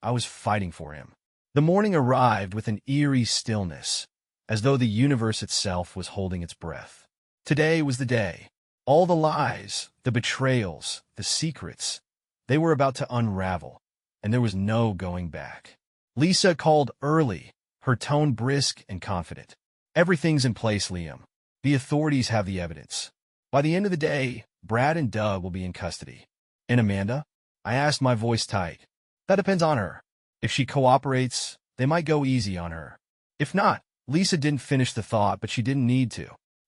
I was fighting for him. The morning arrived with an eerie stillness, as though the universe itself was holding its breath. Today was the day. All the lies, the betrayals, the secrets, they were about to unravel, and there was no going back. Lisa called early, her tone brisk and confident. Everything's in place, Liam. The authorities have the evidence. By the end of the day, Brad and Doug will be in custody. And Amanda? I asked, my voice tight. That depends on her. If she cooperates, they might go easy on her. If not, Lisa didn't finish the thought, but she didn't need to.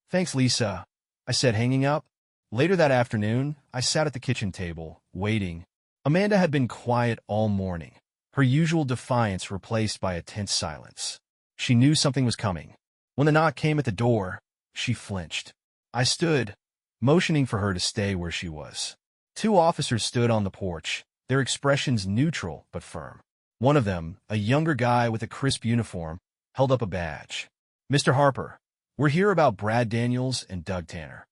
Thanks, Lisa, I said, hanging up. Later that afternoon, I sat at the kitchen table, waiting. Amanda had been quiet all morning, her usual defiance replaced by a tense silence. She knew something was coming. When the knock came at the door, she flinched. I stood, motioning for her to stay where she was. Two officers stood on the porch, their expressions neutral but firm. One of them, a younger guy with a crisp uniform, held up a badge. Mr. Harper, we're here about Brad Daniels and Doug Tanner.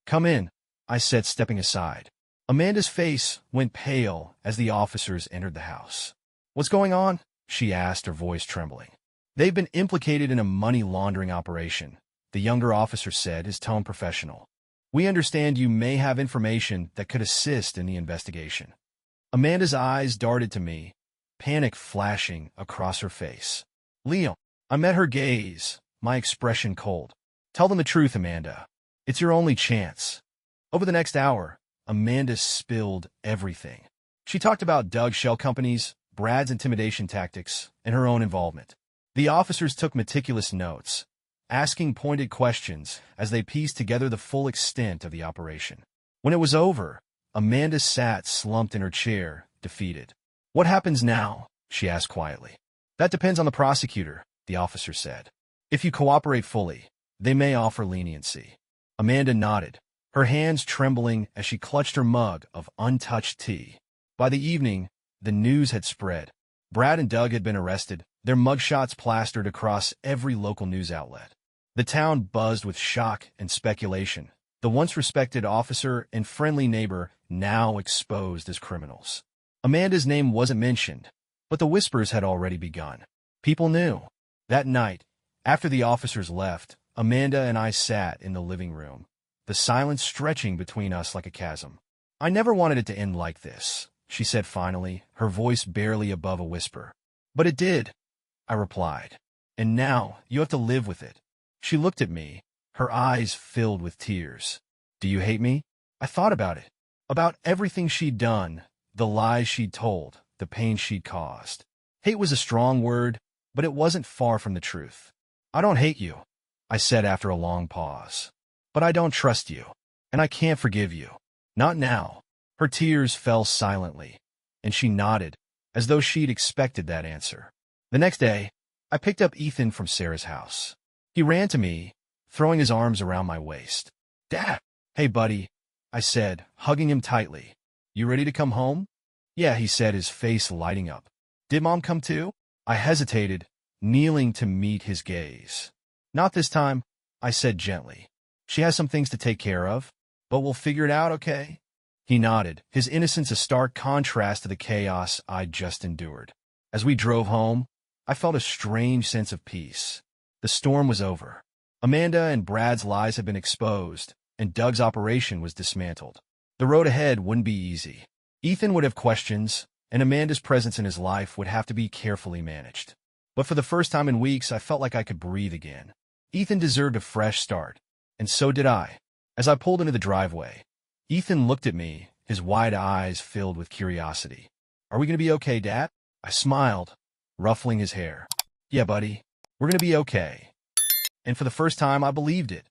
Come in, I said, stepping aside. Amanda's face went pale as the officers entered the house. What's going on? She asked, her voice trembling. They've been implicated in a money laundering operation, the younger officer said, his tone professional. We understand you may have information that could assist in the investigation. Amanda's eyes darted to me, panic flashing across her face. Liam, I met her gaze, my expression cold. Tell them the truth, Amanda. It's your only chance. Over the next hour, Amanda spilled everything. She talked about Doug's shell companies, Brad's intimidation tactics, and her own involvement. The officers took meticulous notes, asking pointed questions as they pieced together the full extent of the operation. When it was over, Amanda sat slumped in her chair, defeated. What happens now? She asked quietly. That depends on the prosecutor, the officer said. If you cooperate fully, they may offer leniency. Amanda nodded, her hands trembling as she clutched her mug of untouched tea. By the evening, the news had spread. Brad and Doug had been arrested, their mugshots plastered across every local news outlet. The town buzzed with shock and speculation. The once respected officer and friendly neighbor now exposed as criminals. Amanda's name wasn't mentioned, but the whispers had already begun. People knew. That night, after the officers left, Amanda and I sat in the living room, the silence stretching between us like a chasm. I never wanted it to end like this, she said finally, her voice barely above a whisper. But it did, I replied. And now you have to live with it. She looked at me, her eyes filled with tears. Do you hate me? I thought about it. About everything she'd done, the lies she'd told, the pain she'd caused. Hate was a strong word, but it wasn't far from the truth. I don't hate you, I said after a long pause. But I don't trust you, and I can't forgive you. Not now. Her tears fell silently, and she nodded, as though she'd expected that answer. The next day, I picked up Ethan from Sarah's house. He ran to me, throwing his arms around my waist. Dad! Hey, buddy, I said, hugging him tightly. You ready to come home? Yeah, he said, his face lighting up. Did Mom come too? I hesitated, kneeling to meet his gaze. Not this time, I said gently. She has some things to take care of, but we'll figure it out, okay? He nodded, his innocence a stark contrast to the chaos I'd just endured. As we drove home, I felt a strange sense of peace. The storm was over. Amanda and Brad's lies had been exposed, and Doug's operation was dismantled. The road ahead wouldn't be easy. Ethan would have questions, and Amanda's presence in his life would have to be carefully managed. But for the first time in weeks, I felt like I could breathe again. Ethan deserved a fresh start, and so did I. As I pulled into the driveway, Ethan looked at me, his wide eyes filled with curiosity. Are we going to be okay, Dad? I smiled, ruffling his hair. Yeah, buddy, we're going to be okay. And for the first time, I believed it.